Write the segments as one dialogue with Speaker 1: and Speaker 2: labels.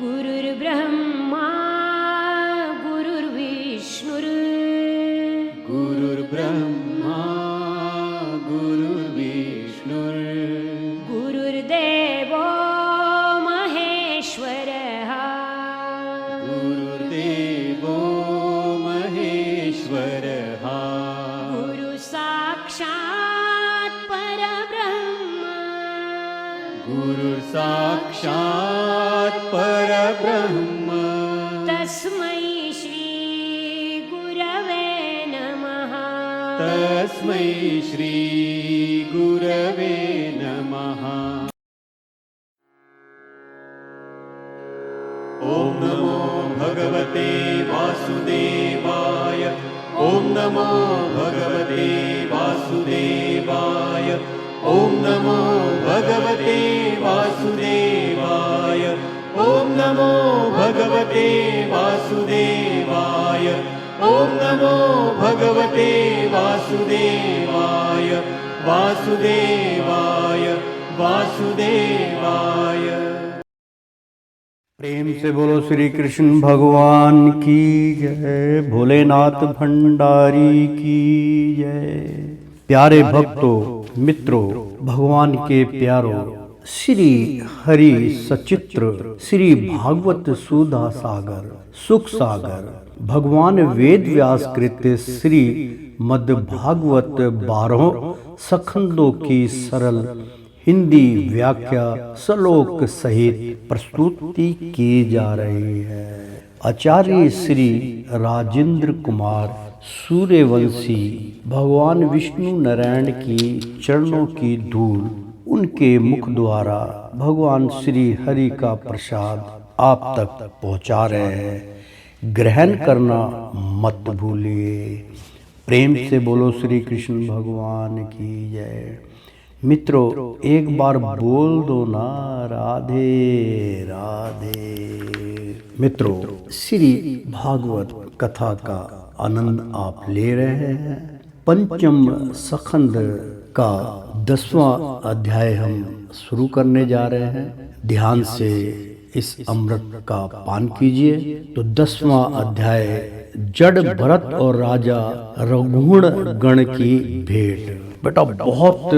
Speaker 1: गुरुर्ब्रह्मा गुरुर्विष्णुर्
Speaker 2: गुरुर्ब्रह्मा गुरुर्विष्णुर्
Speaker 1: गुरुर्देवो महेश्वरः
Speaker 2: गुरुर्देवो महेश्वरः
Speaker 1: गुरुसाक्षात् परब्रह्म
Speaker 2: गुरुर्साक्षात् परब्रह्म
Speaker 1: तस्मै श्री गुरवे नमः
Speaker 2: तस्मै श्री गुरवे नमः। ॐ नमो भगवते वासुदेवाय ॐ नमो भगवते वासुदेवाय ॐ नमो भगवते वासुदेवाय ॐ नमो भगवते वासुदेवाय ॐ नमो भगवते वासुदेवाय वासुदेवाय वासुदेवाय।
Speaker 3: प्रेम से बोलो श्री कृष्ण भगवान की जय, भोलेनाथ भंडारी की जय। प्यारे भक्तों, मित्रों, भगवान के प्यारों, श्री हरि सचित्र श्री भागवत सुधा सागर सुख सागर भगवान वेद व्यास कृत श्री मद भागवत 12 सखंदों की सरल हिंदी व्याख्या श्लोक सहित प्रस्तुति की जा रही है। आचार्य श्री राजेंद्र कुमार सूर्यवंशी भगवान विष्णु नारायण की चरणों की धूल उनके मुख द्वारा भगवान श्री हरि का प्रसाद आप तक पहुंचा रहे हैं। ग्रहण करना मत भूलिए। प्रेम से बोलो श्री कृष्ण भगवान की जय। मित्रों, एक बार बोल दो ना राधे राधे। मित्रों, श्री भागवत कथा का आनंद आप ले रहे हैं। पंचम सखंड का 10वां अध्याय हम शुरू करने जा रहे हैं। ध्यान से इस अमृत का पान कीजिए। तो 10वां अध्याय जड़ भरत और राजा रघुगण गण की भेंट। बेटा, बहुत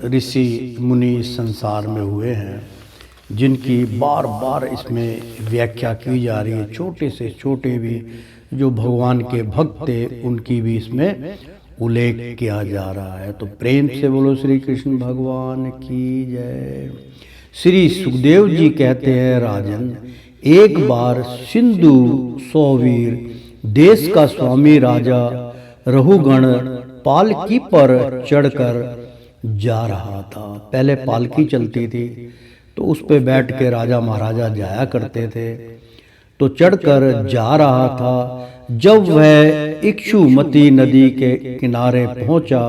Speaker 3: ऋषि मुनि संसार में हुए हैं जिनकी बार बार इसमें व्याख्या की जा रही है। छोटे से छोटे भी जो भगवान के भक्त थे उनकी भी इसमें उल्लेख किया जा रहा है। तो प्रेम से बोलो श्री कृष्ण भगवान की जय। श्री सुखदेव जी कहते हैं, राजन, एक बार सिंधु सौवीर देश का स्वामी राजा रघुगण पालकी पर चढ़कर जा रहा था। पहले पालकी चलती थी तो उस पे बैठ के राजा महाराजा जाया करते थे। तो चढ़कर जा रहा था। जब वह इक्षुमती नदी के किनारे पहुंचा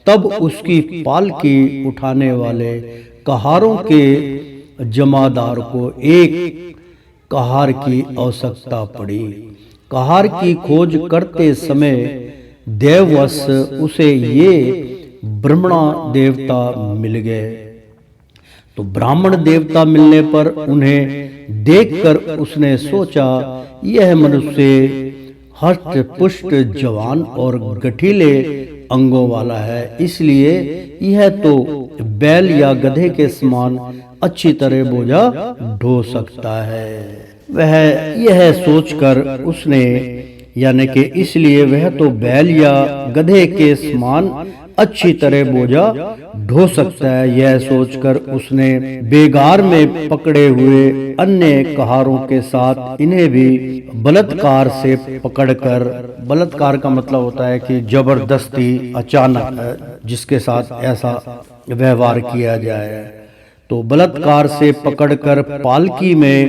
Speaker 3: तब उसकी पालकी उठाने वाले कहारों के जमादार को एक कहार की आवश्यकता पड़ी। कहार की खोज करते समय देववश उसे ये ब्राह्मण देवता मिल गए। तो ब्राह्मण देवता मिलने पर उन्हें देखकर उसने सोचा, यह मनुष्य हष्ट पुष्ट जवान और गठीले अंगों वाला है, इसलिए यह तो बैल या गधे के समान अच्छी तरह बोझा ढो सकता है। वह यह सोचकर उसने यानी कि इसलिए वह तो बैल या गधे के समान अच्छी तरह बोझा ढो सकता है, यह सोचकर उसने बेगार में पकड़े हुए अन्य कहारों के साथ इन्हें भी बलात्कार से पकड़कर, बलात्कार का मतलब होता है कि जबरदस्ती अचानक जिसके साथ ऐसा व्यवहार किया जाए, तो बलात्कार से पकड़कर पालकी में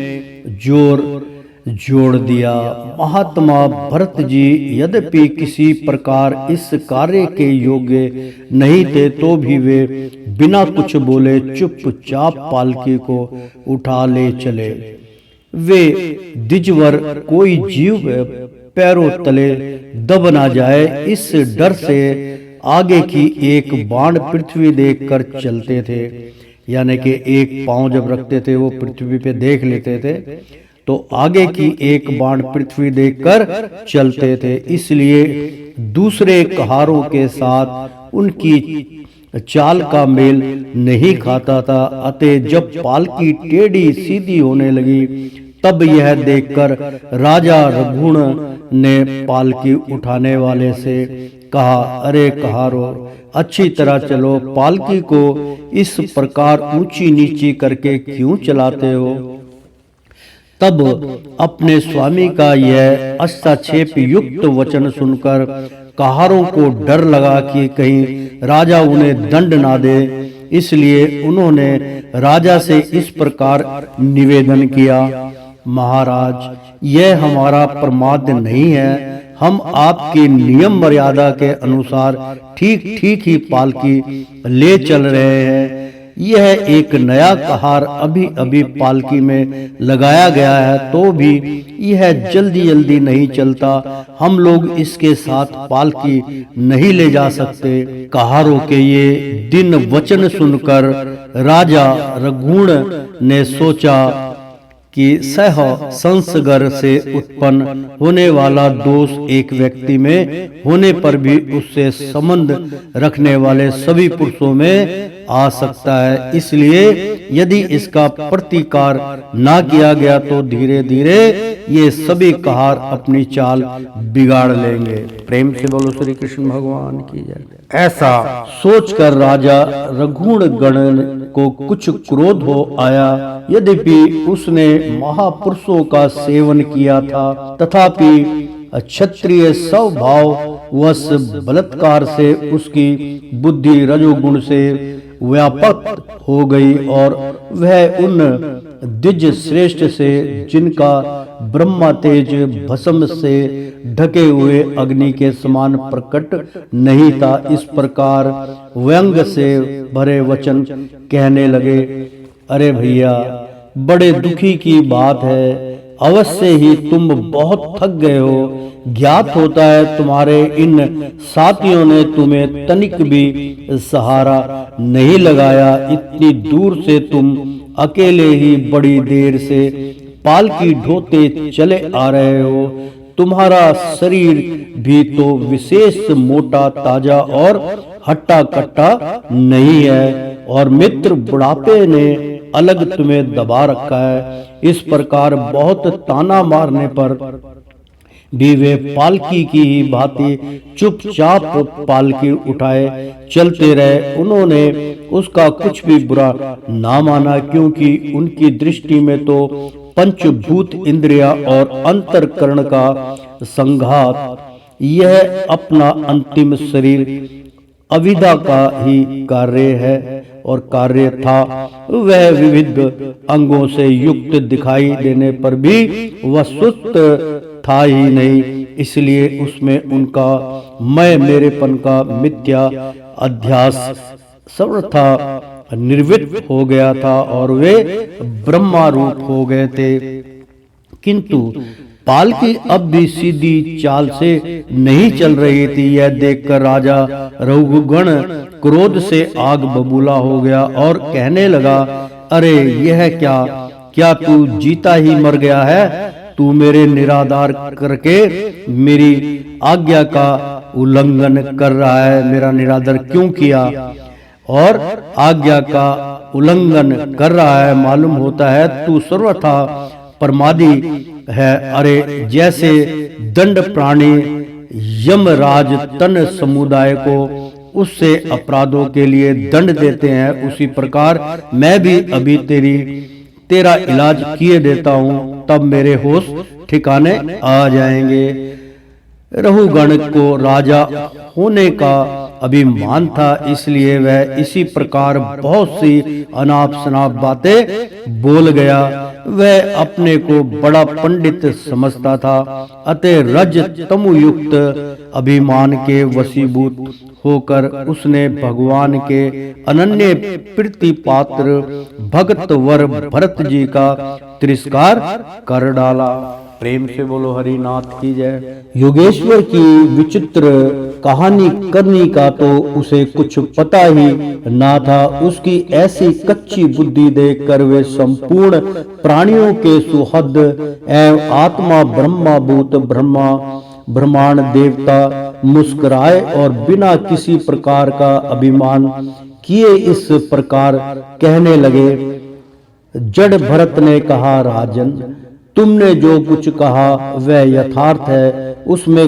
Speaker 3: जोड़ दिया। महात्मा भरत जी यद्यपि किसी प्रकार इस कार्य के योग्य नहीं थे तो भी वे बिना कुछ बोले चुपचाप पालकी को उठा ले चले। वे द्विजवर कोई जीव पैरों तले दब ना जाए इस डर से आगे की एक बाण पृथ्वी देखकर चलते थे। यानी कि एक पांव जब रखते थे वो पृथ्वी पे देख लेते थे, तो आगे की एक बाण पृथ्वी देखकर चलते थे। इसलिए दूसरे कहारों के साथ उनकी चाल का मेल नहीं खाता था। अतः जब पालकी टेढ़ी सीधी होने लगी तब यह देखकर राजा रघुण ने पालकी उठाने वाले से कहा, अरे कहारो, अच्छी तरह चलो, पालकी को इस प्रकार ऊंची नीची करके क्यों चलाते हो? तब अपने स्वामी का यह हस्तक्षेप युक्त वचन सुनकर कहारों को डर लगा कि कहीं राजा उन्हें दंड ना दे। इसलिए उन्होंने राजा से इस प्रकार निवेदन किया, महाराज, यह हमारा प्रमाद नहीं है। हम आपके नियम मर्यादा के अनुसार ठीक ठीक ही पालकी ले चल रहे हैं। यह एक नया कहार अभी अभी पालकी में लगाया गया है, तो भी यह जल्दी जल्दी नहीं चलता। हम लोग इसके साथ पालकी नहीं ले जा सकते। कहारों के ये दिन वचन सुनकर राजा रघुण ने सोचा कि सह संसर्ग से उत्पन्न होने वाला दोष एक व्यक्ति में होने पर भी उससे संबंध रखने वाले सभी पुरुषों में आ सकता है। इसलिए यदि इसका प्रतिकार ना किया गया तो धीरे धीरे ये सभी कहार अपनी चाल बिगाड़ लेंगे। प्रेम से बोलो श्री कृष्ण भगवान की जय। ऐसा सोचकर राजा रघुण गण को कुछ क्रोध हो आया। यद्यपि उसने महापुरुषों का सेवन किया था, तथापि क्षत्रिय स्वभाव वश बलात्कार से उसकी बुद्धि रजोगुण से व्यापक हो गई और वह उन द्विज श्रेष्ठ से, जिनका ब्रह्मा तेज भस्म से ढके हुए अग्नि के समान प्रकट नहीं था, इस प्रकार व्यंग से भरे वचन कहने लगे, अरे भैया, बड़े दुखी की बात है। अवश्य ही तुम बहुत थक गए हो। ज्ञात होता है तुम्हारे इन साथियों ने तुम्हें तनिक भी सहारा नहीं लगाया। इतनी दूर से तुम अकेले ही बड़ी देर से पालकी ढोते चले आ रहे हो। तुम्हारा शरीर भी तो विशेष मोटा ताजा और हट्टा कट्टा नहीं है, और मित्र बुढ़ापे ने अलग तुम्हें दबा रखा है। इस प्रकार बहुत ताना मारने पर भी वे पालकी की ही भांति चुपचाप पालकी उठाए चलते रहे। उन्होंने उसका कुछ भी बुरा ना माना, क्योंकि उनकी दृष्टि में तो पंचभूत इंद्रिया और अंतरकरण का संघात, यह अपना अंतिम शरीर अविद्या का ही कार्य है और कार्य था। वह विविध अंगों से युक्त दिखाई देने पर भी वह सुस्त था ही नहीं। इसलिए उसमें उनका मैं मेरेपन का मिथ्या अध्यास सर्वथा निर्वृत्त हो गया था और वे ब्रह्मा रूप हो गए थे। किंतु पालकी अब भी सीधी चाल से नहीं चल रही थी। यह देखकर राजा रघुगण क्रोध से आग बबूला हो गया और कहने लगा, अरे यह क्या तू जीता ही मर गया है? तू मेरे निराधार करके मेरी आज्ञा का उल्लंघन कर रहा है। मेरा निरादर क्यों किया और आज्ञा का उल्लंघन कर रहा है? मालूम होता है तू सर्वथा प्रमादी है। अरे जैसे दंड प्राणी यमराज तन समुदाय को उससे अपराधों के लिए दंड देते हैं, उसी प्रकार मैं भी अभी तेरा इलाज किए देता हूँ, तब मेरे होश ठिकाने आ जाएंगे। रघुगण को राजा होने का अभिमान था, इसलिए वह इसी प्रकार बहुत सी अनाप शनाप बातें बोल गया। वह अपने को बड़ा पंडित समझता था, अतः रज तमु युक्त अभिमान के वशीभूत होकर उसने भगवान के अनन्य प्रीति पात्र भक्त वर भरत जी का तिरस्कार कर डाला। प्रेम से बोलो हरिनाथ की जय। योगेश्वर की विचित्र कहानी करनी का तो उसे कुछ पता ही ना था। उसकी ऐसी कच्ची बुद्धि देखकर वे संपूर्ण प्राणियों के सुहद एवं आत्मा ब्रह्माभूत ब्रह्मांड देवता मुस्कुराए और बिना किसी प्रकार का अभिमान किए इस प्रकार कहने लगे। जड़ भरत ने कहा, राजन, तुमने जो कुछ कहा वह यथार्थ है, उसमें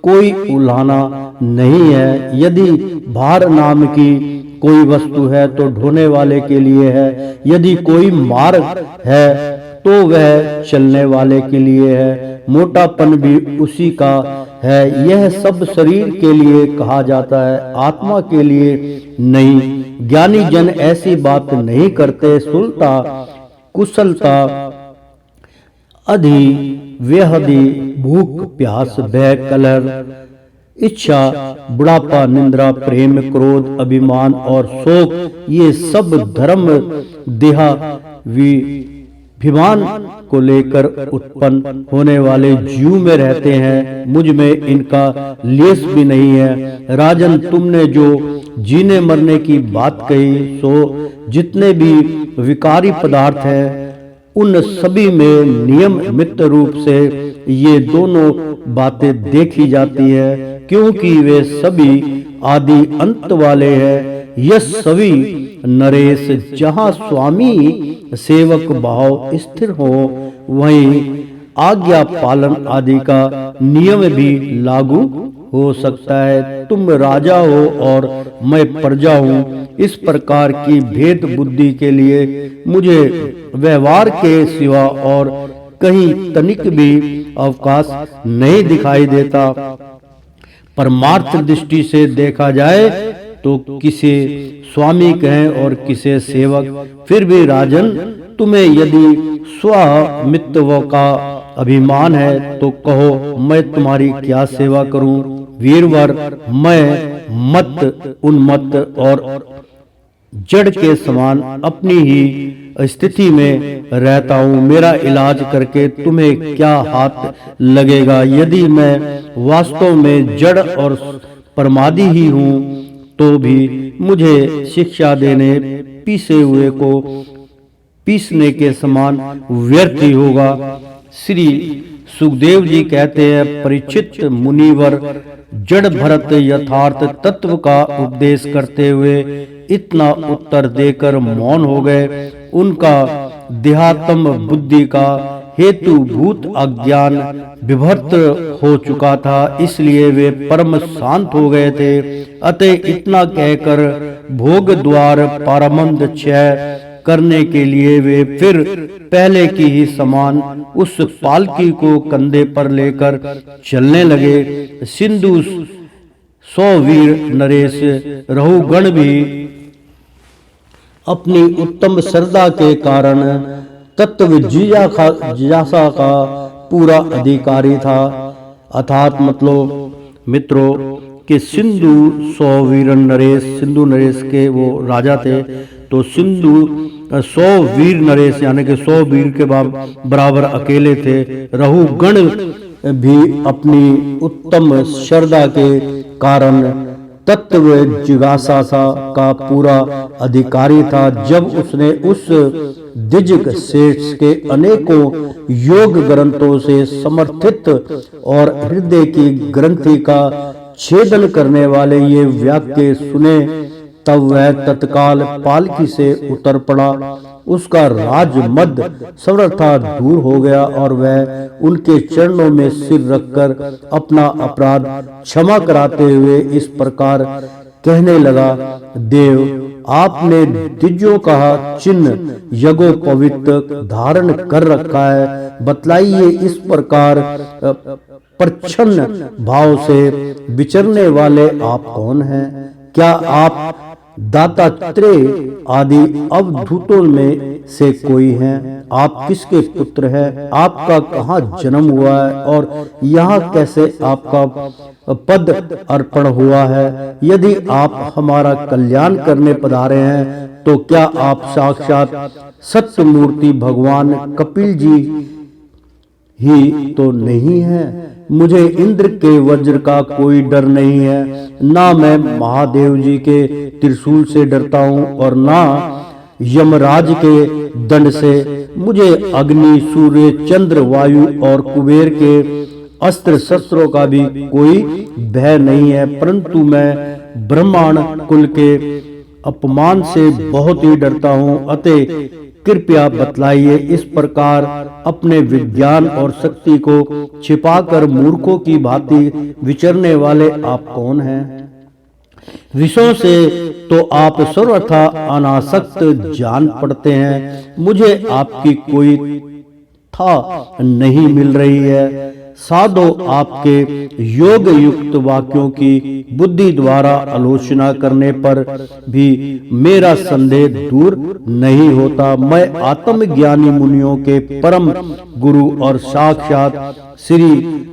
Speaker 3: कोई उलाहना नहीं है। यदि भार नाम की कोई वस्तु है तो ढोने वाले के लिए है, यदि कोई मार्ग है तो वह चलने वाले के लिए है, मोटापन भी उसी का है। यह सब शरीर के लिए कहा जाता है, आत्मा के लिए नहीं। ज्ञानी जन ऐसी बात नहीं करते। सुलता, कुशलता, अधि, वेहदी, भूख, प्यास, भय, कलह, इच्छा, बुढ़ापा, निंद्रा, प्रेम, क्रोध, अभिमान और शोक, ये सब धर्म देहाभिमान को लेकर उत्पन्न होने वाले जीव में रहते हैं। मुझ में इनका लेस भी नहीं है। राजन, तुमने जो जीने मरने की बात कही, सो जितने भी विकारी पदार्थ हैं उन सभी में नियमित रूप से ये दोनों बातें देखी जाती है, क्योंकि वे सभी आदि अंत वाले हैं। यह सभी नरेश, जहाँ स्वामी सेवक भाव स्थिर हो वहीं आज्ञा पालन आदि का नियम भी लागू हो सकता है। तुम राजा हो और मैं प्रजा हूँ। इस प्रकार की भेद बुद्धि के लिए मुझे व्यवहार के सिवा और कहीं तनिक भी अवकाश नहीं दिखाई देता। परमार्थ दृष्टि से देखा जाए तो किसे स्वामी कहें और किसे सेवक। फिर भी राजन, तुम्हें यदि स्वामित्व का अभिमान है तो कहो, मैं तुम्हारी क्या सेवा करूं। वीरवर, मैं मत, उन्मत्त और जड़ के समान अपनी ही स्थिति में रहता हूँ। मेरा इलाज करके तुम्हें क्या हाथ लगेगा। यदि मैं वास्तव में जड़ और प्रमादी ही हूँ तो भी मुझे शिक्षा देने पीसे हुए को पीसने के समान व्यर्थ ही होगा। श्री सुखदेव जी कहते हैं, परीक्षित मुनिवर जड़ भरत यथार्थ तत्व का उपदेश करते हुए इतना उत्तर देकर मौन हो गए। उनका देहात्म बुद्धि का हेतु भूत अज्ञान विभक्त हो चुका था, इसलिए वे परम शांत हो गए थे। अतः इतना कहकर भोग द्वार पारमंद क्षय करने के लिए वे फिर पहले की ही समान उस पालकी को कंधे पर लेकर चलने लगे। सिंधु 100 वीर नरेश रहुगण भी अपनी उत्तम श्रद्धा के कारण तत्व जिज्ञासा का पूरा अधिकारी था। अर्थात मतलब मित्रों कि सिंधु 100 वीर नरेश, सिंधु नरेश के वो राजा थे, तो सिंधु 100 वीर नरेश यानी कि 100 वीर के बराबर अकेले थे। रहुगण भी अपनी उत्तम श्रद्धा के कारण तत्व जिज्ञासा का पूरा अधिकारी था। जब उसने उस दिज्क सेठ के अनेकों योग ग्रंथों से समर्थित और हृदय की ग्रंथि का छेदन करने वाले ये वाक्य सुने, तब वह तत्काल पालकी से उतर पड़ा। उसका राजमद सर्वथा दूर हो गया और वह उनके चरणों में सिर रखकर अपना अपराध क्षमा कराते हुए इस प्रकार कहने लगा, देव, आपने दिज्जों का चिन्ह यज्ञोपवीत धारण कर रखा है। बतलाइए, इस प्रकार प्रच्छन्न भाव से विचरने वाले आप कौन हैं? क्या आप दातात्रेय आदि अवधूतों में से कोई हैं? आप किसके पुत्र हैं? आपका कहाँ जन्म हुआ है और यहाँ कैसे आपका पद अर्पण हुआ है? यदि आप हमारा कल्याण करने पधारे हैं तो क्या आप साक्षात सत्य मूर्ति भगवान कपिल जी ही तो नहीं है। मुझे इंद्र के वज्र का कोई डर नहीं है, ना मैं महादेव जी के त्रिशूल से डरता हूँ और ना यमराज के दंड से। मुझे अग्नि, सूर्य, चंद्र, वायु और कुबेर के अस्त्र शस्त्रों का भी कोई भय नहीं है, परंतु मैं ब्राह्मण कुल के अपमान से बहुत ही डरता हूँ। अतः कृपया बतलाइए, इस प्रकार अपने विज्ञान और शक्ति को छिपाकर मूर्खों की भांति विचरने वाले आप कौन हैं? विषयों से तो आप सर्वथा अनासक्त जान पड़ते हैं। मुझे आपकी कोई था नहीं मिल रही है। साधो आपके योग युक्त वाक्यों की बुद्धि द्वारा आलोचना करने पर भी मेरा संदेह दूर नहीं होता। मैं आत्मज्ञानी मुनियों के परम गुरु और साक्षात श्री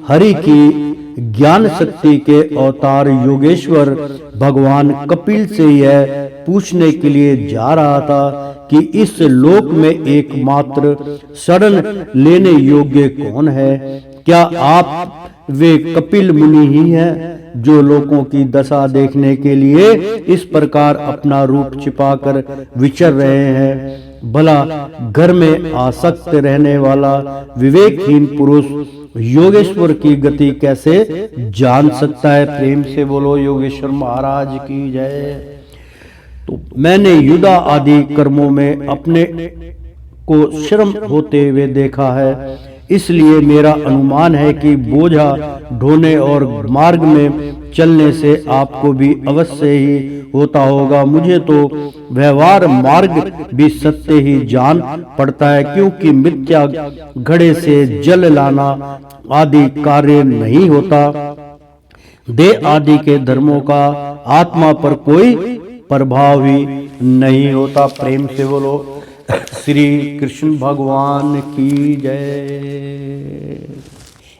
Speaker 3: हरि की ज्ञान शक्ति के अवतार योगेश्वर भगवान कपिल से यह पूछने के लिए जा रहा था कि इस लोक में एकमात्र शरण लेने योग्य कौन है? क्या आप वे कपिल मुनि ही हैं जो लोगों की दशा देखने के लिए इस प्रकार अपना रूप छिपाकर विचर रहे हैं? भला घर में आसक्त रहने वाला विवेकहीन पुरुष योगेश्वर की गति कैसे जान सकता है? प्रेम से बोलो योगेश्वर महाराज की जय। तो मैंने युद्ध आदि कर्मों में अपने को श्रम होते हुए देखा है, इसलिए मेरा अनुमान है कि बोझा ढोने और मार्ग में चलने से आपको भी अवश्य ही होता होगा। मुझे तो व्यवहार मार्ग भी सत्य ही जान पड़ता है, क्योंकि मिथ्या घड़े से जल लाना आदि कार्य नहीं होता। देह आदि के धर्मों का आत्मा पर कोई प्रभाव ही नहीं होता। प्रेम से बोलो श्री कृष्ण भगवान की जय।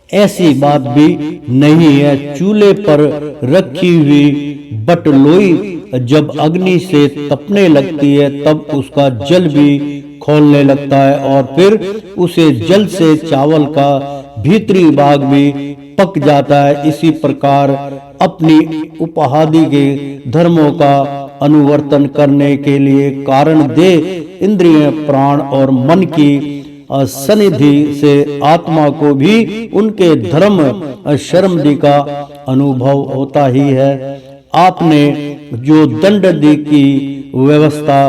Speaker 3: ऐसी बात भी नहीं है। चूल्हे पर रखी हुई बटलोई जब अग्नि से तपने लगती है तब उसका जल भी खौलने लगता है और फिर उसे जल से चावल का भीतरी भाग भी पक जाता है। इसी प्रकार अपनी उपाधि के धर्मों का अनुवर्तन करने के लिए कारण दे इंद्रिय, प्राण और मन की सनिधि से आत्मा को भी उनके धर्म शर्मदि का अनुभव होता ही है। आपने जो दंड की व्यवस्था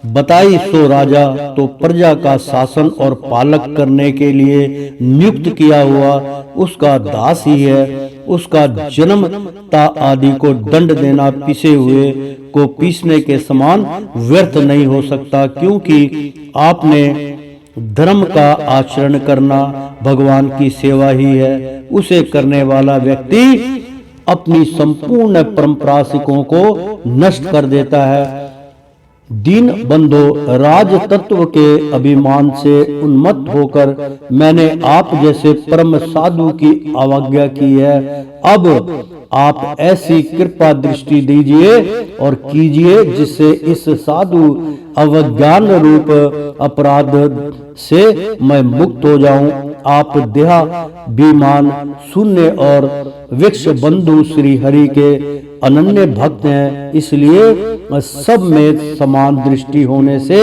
Speaker 3: बताई सो राजा तो प्रजा का शासन और पालक करने के लिए नियुक्त किया हुआ उसका दास ही है। उसका जन्म ता आदि को दंड देना पीसे हुए को पीसने के समान व्यर्थ नहीं हो सकता, क्योंकि आपने धर्म का आचरण करना भगवान की सेवा ही है। उसे करने वाला व्यक्ति अपनी संपूर्ण परंपरा को नष्ट कर देता है। दीन बंधो, राज तत्व के अभिमान से उन्मत्त होकर मैंने आप जैसे परम साधु की अवज्ञा की है। अब आप ऐसी कृपा दृष्टि दीजिए और कीजिए जिससे इस साधु अवज्ञान रूप अपराध से मैं मुक्त हो जाऊं। आप देहाभिमान शून्य और वृक्ष बंधु श्री हरि के अनन्य भक्त हैं, इसलिए सब में समान दृष्टि होने से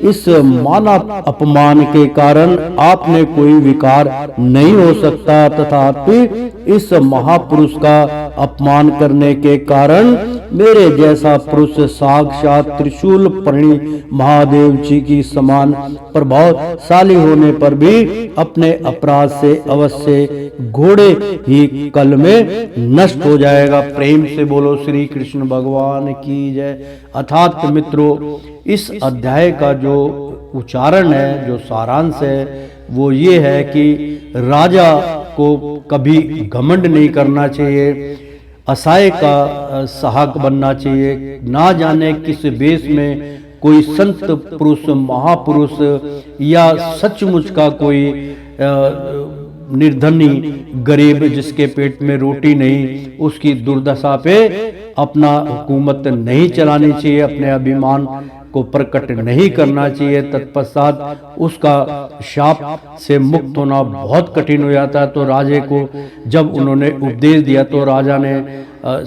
Speaker 3: इस मानव अपमान के कारण आपने कोई विकार नहीं हो सकता। तथापि इस महापुरुष का अपमान करने के कारण मेरे जैसा पुरुष साक्षात त्रिशूल प्रणि महादेव जी की समान प्रभावशाली होने पर भी अपने अपराध से अवश्य घोड़े ही कल में नष्ट हो जाएगा। प्रेम से बोलो श्री कृष्ण भगवान की जय। अर्थात मित्रों, इस अध्याय का जो उच्चारण है, जो सारांश है, वो ये है कि राजा को कभी घमंड नहीं करना चाहिए, असहाय का सहायक बनना चाहिए। ना जाने किस वेश में कोई संत पुरुष, महापुरुष या सचमुच का कोई निर्धनी गरीब जिसके पेट में रोटी नहीं, उसकी दुर्दशा पे अपना हुकूमत नहीं चलानी चाहिए, अपने अभिमान को प्रकट नहीं करना चाहिए। तत्पश्चात उसका शाप से मुक्त होना बहुत कठिन हो जाता है। तो राजे को जब उन्होंने उपदेश दिया तो राजा ने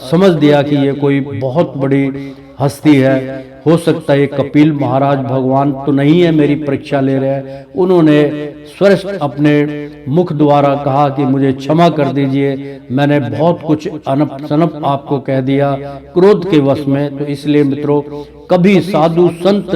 Speaker 3: समझ दिया कि ये कोई बहुत बड़ी हस्ती है, हो सकता है कपिल महाराज भगवान तो नहीं है, मेरी परीक्षा ले रहे हैं। उन्होंने स्पष्ट अपने मुख द्वारा कहा कि मुझे क्षमा कर दीजिए, मैंने बहुत कुछ अनप शनप आपको कह दिया क्रोध के वश में। तो इसलिए मित्रों, कभी साधु संत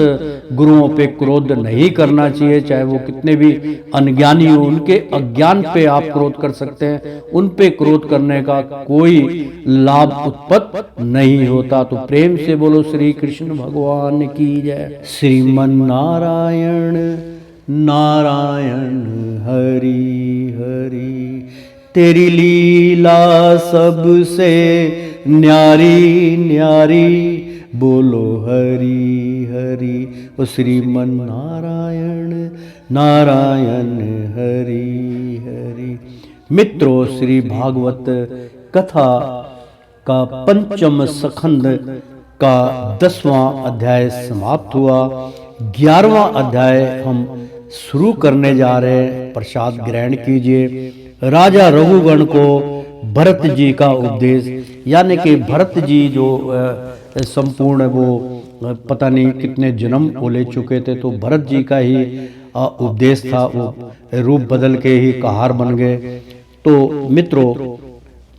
Speaker 3: गुरुओं पे क्रोध नहीं करना चाहिए, चाहे वो कितने भी अनज्ञानी हो। उनके अज्ञान पे आप क्रोध कर सकते हैं, उन पे क्रोध करने का कोई लाभ उत्पन्न नहीं होता। तो प्रेम से बोलो श्री कृष्ण भगवान की जय। श्रीमन नारायण नारायण हरि हरि, तेरी लीला सबसे न्यारी न्यारी, बोलो हरि हरि। ओ श्रीमन नारायण नारायण हरि हरि। मित्रों, श्री भागवत कथा का पंचम स्कंद का 10वां अध्याय समाप्त हुआ। 11वां अध्याय हम शुरू करने जा रहे हैं। प्रसाद ग्रहण कीजिए। राजा रघुगण को भरत जी का उपदेश, यानी कि भरत जी जो संपूर्ण वो पता नहीं कितने जन्म वो ले चुके थे, तो भरत जी का ही उपदेश था। वो रूप बदल के ही कहार बन गए। तो मित्रों,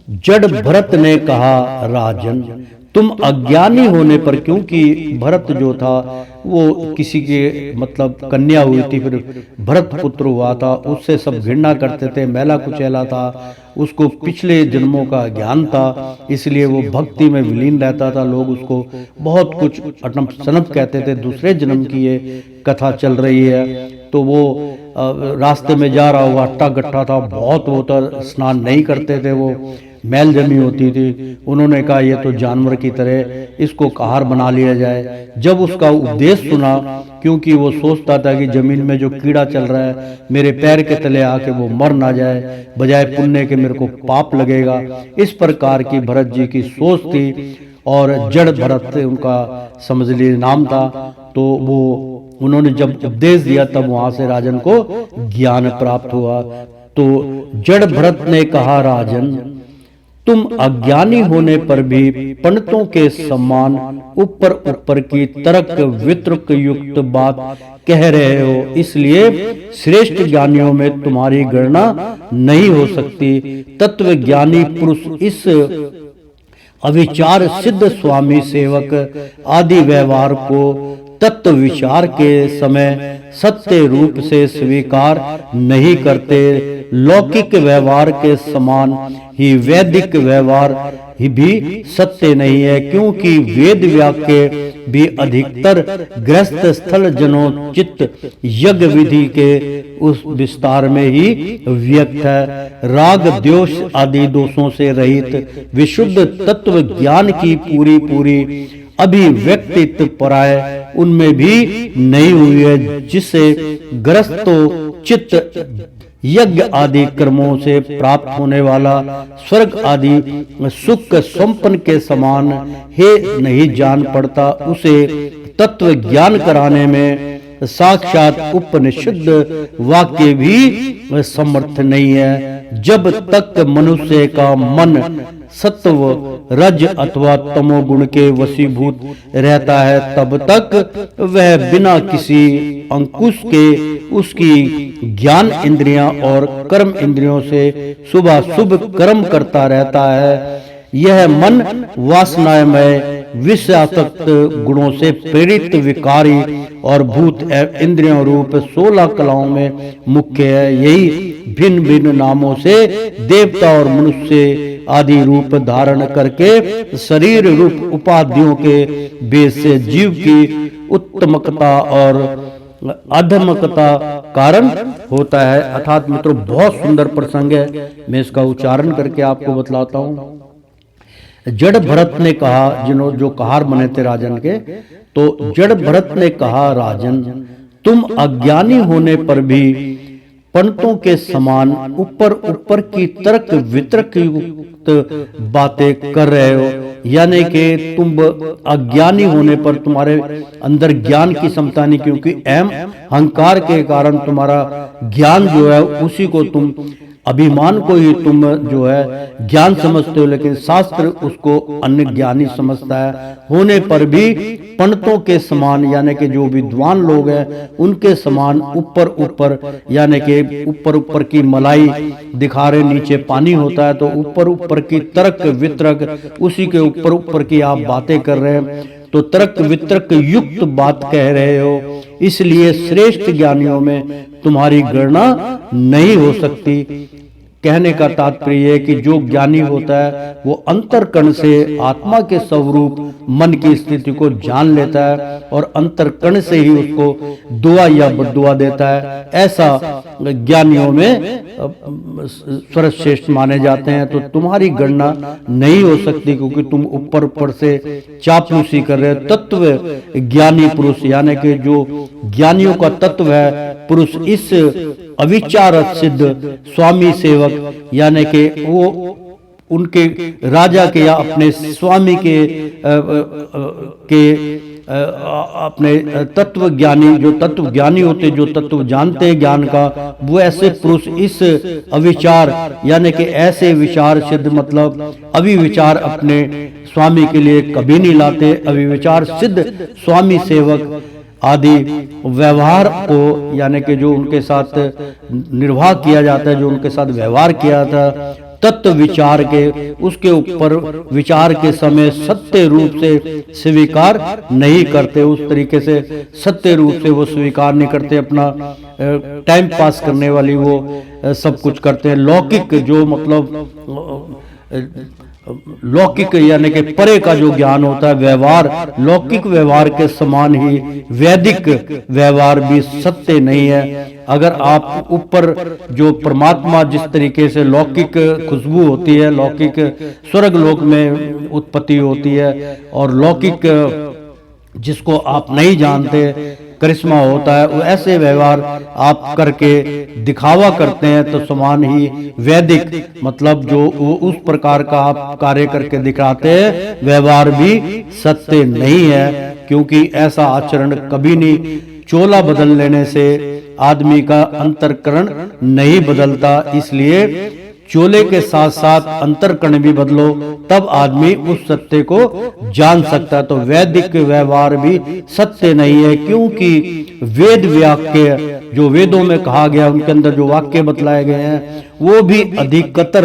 Speaker 3: जड़ भरत ने कहा राजन तुम अज्ञानी होने पर, क्योंकि भरत जो था वो किसी के मतलब कन्या हुई थी, फिर भरत पुत्र हुआ था, उससे सब घृणा करते थे, मैला कुचैला था, उसको पिछले जन्मों का ज्ञान था, इसलिए वो भक्ति में विलीन रहता था। लोग उसको बहुत कुछ अटम सनप कहते थे। दूसरे जन्म की ये कथा चल रही है। तो वो रास्ते में जा रहा हुआ अट्टा गट्ठा था, बहुत वो तो स्नान नहीं करते थे, वो मैल जमी होती थी। उन्होंने कहा ये तो जानवर की तरह, इसको कहार बना लिया जाए। जब उसका उपदेश सुना, क्योंकि वो सोचता था कि जमीन में जो कीड़ा चल रहा है मेरे पैर के तले आके वो मर ना जाए, बजाय पुण्य के मेरे को पाप लगेगा, इस प्रकार की भरत जी की सोच थी। और जड़ भरत उनका समझ लीजिए नाम था। तो वो उन्होंने जब उपदेश दिया तब वहां से राजन को ज्ञान प्राप्त हुआ। तो जड़ भरत ने कहा राजन तुम अज्ञानी होने पर भी पंडितों के समान ऊपर ऊपर की तर्क वितर्क युक्त बात कह रहे हो, इसलिए श्रेष्ठ ज्ञानियों में तुम्हारी गणना नहीं हो सकती। तत्व ज्ञानी पुरुष इस अविचार सिद्ध स्वामी सेवक आदि व्यवहार को तत्व विचार के समय सत्य रूप से स्वीकार नहीं करते। लौकिक व्यवहार के समान ही वैदिक व्यवहार ही भी सत्य नहीं है, क्योंकि वेद वाक्य भी अधिकतर गृहस्थ स्थल जनोचित यज्ञ विधि के उस विस्तार में ही व्यक्त है। राग द्वेष आदि दोषों से रहित विशुद्ध तत्व ज्ञान की पूरी पूरी अभिव्यक्तित्व पराय उनमें भी नहीं हुई है, जिससे गृहस्थोचित यज्ञ आदि कर्मों से प्राप्त होने वाला स्वर्ग आदि सुख संपन्न के समान है नहीं जान पड़ता। उसे तत्व ज्ञान कराने में साक्षात उपनिषद वाक्य भी समर्थ नहीं है। जब तक मनुष्य का मन सत्व रज अथवा तमोगुण के वशीभूत रहता है, तब तक वह बिना किसी अंकुश के उसकी ज्ञान इंद्रियां और कर्म इंद्रियों से शुभ कर्म करता रहता है। यह मन वासनामय विषयासक्त गुणों से प्रेरित विकारी और भूत इंद्रियों रूप 16 कलाओं में मुख्य है। यही भिन्न भिन्न नामों से देवता और मनुष्य आदि रूप धारण करके शरीर रूप उपाधियों के बेस से जीव की उत्तमकता और अधमकता कारण होता है। अर्थात मित्रों, बहुत सुंदर प्रसंग है, मैं इसका उच्चारण करके आपको बतलाता हूँ। जड़ भरत ने कहा, जो कहार बने थे राजन के, तो जड़ भरत ने कहा राजन तुम अज्ञानी होने पर भी पंडितों के समान ऊपर ऊपर की तर्क वितर्क बातें कर रहे हो, यानी कि तुम अज्ञानी होने पर तुम्हारे अंदर ज्ञान की क्षमता नहीं, क्योंकि अहम अहंकार के कारण तुम्हारा ज्ञान जो है उसी को तुम अभिमान को ही तुम जो है ज्ञान समझते हो, लेकिन शास्त्र उसको अन्य ज्ञानी समझता है। होने पर भी पंडितों के समान, यानी कि जो विद्वान लोग हैं उनके समान ऊपर ऊपर, यानी कि ऊपर ऊपर की मलाई दिखा रहे, नीचे पानी होता है, तो ऊपर ऊपर की तर्क वितर्क उसी के ऊपर ऊपर की आप बातें कर रहे हैं, तो तर्क वितर्क युक्त बात कह रहे हो, इसलिए श्रेष्ठ ज्ञानियों में तुम्हारी गणना नहीं हो सकती। कहने का तात्पर्य है कि जो ज्ञानी होता है वो अंतर्कण से आत्मा के स्वरूप मन की स्थिति को जान लेता है और अंतर्कण से ही उसको दुआ या बद्दुआ देता है। ऐसा ज्ञानियों में सर्वश्रेष्ठ माने जाते हैं। तो तुम्हारी गणना नहीं हो सकती, क्योंकि तुम ऊपर ऊपर से चापलूसी कर रहे हो। तत्व ज्ञानी पुरुष, यानी कि जो ज्ञानियों का तत्व है पुरुष, इस अविचार सिद्ध स्वामी सेवक, यानी कि वो उनके राजा के या अपने स्वामी के अपने तत्व ज्ञानी, जो तत्व ज्ञानी होते, जो तत्व जानते हैं ज्ञान का, वो ऐसे पुरुष इस अविचार, यानी कि ऐसे विचार सिद्ध, मतलब अविविचार अपने स्वामी के लिए कभी नहीं लाते। अविविचार सिद्ध स्वामी सेवक आदि व्यवहार को, यानी कि जो उनके साथ निर्वाह किया जाता है, जो उनके साथ व्यवहार किया था तत्व विचार के, उसके ऊपर विचार के समय सत्य रूप से स्वीकार नहीं करते। उस तरीके से सत्य रूप से वो स्वीकार नहीं करते, अपना टाइम पास करने वाली वो सब कुछ करते हैं। लौकिक जो मतलब लौकिक यानी कि परे का जो ज्ञान होता है, व्यवहार लौकिक व्यवहार के समान ही वैदिक व्यवहार भी सत्य नहीं है। अगर आप ऊपर जो परमात्मा जिस तरीके से लौकिक खुशबू होती है, लौकिक स्वर्ग लोक में उत्पत्ति होती है, और लौकिक जिसको आप नहीं जानते करिश्मा होता है, वो ऐसे व्यवहार आप करके दिखावा करते हैं, तो समान ही वैदिक मतलब जो उस प्रकार का आप कार्य करके दिखाते हैं व्यवहार भी सत्य नहीं है, क्योंकि ऐसा आचरण कभी नहीं। चोला बदल लेने से आदमी का अंतर्करण नहीं बदलता, इसलिए चोले के साथ साथ अंतर्करण भी बदलो, तब आदमी उस सत्य को जान सकता है। तो वैदिक व्यवहार भी सत्य नहीं है, क्योंकि वेद वाक्य जो वेदों में कहा गया, उनके अंदर जो वाक्य बतलाए गए हैं वो भी अधिकतर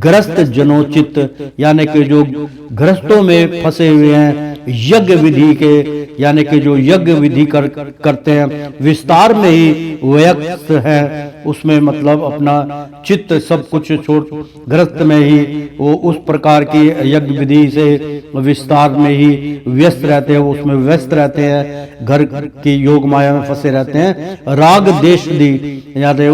Speaker 3: ग्रस्त जनोचित, यानी कि जो ग्रस्तों में फंसे हुए हैं, यज्ञ विधि के, यानी कि जो यज्ञ विधि करते हैं, विस्तार में ही व्यक्त है, उसमें मतलब अपना चित्त सब कुछ छोड़ ग्रस्त में ही वो उस प्रकार की यज्ञ विधि से विस्तार में ही व्यस्त रहते हैं, उसमें व्यस्त रहते हैं, घर की योग माया में फंसे रहते हैं। राग देश दी यानी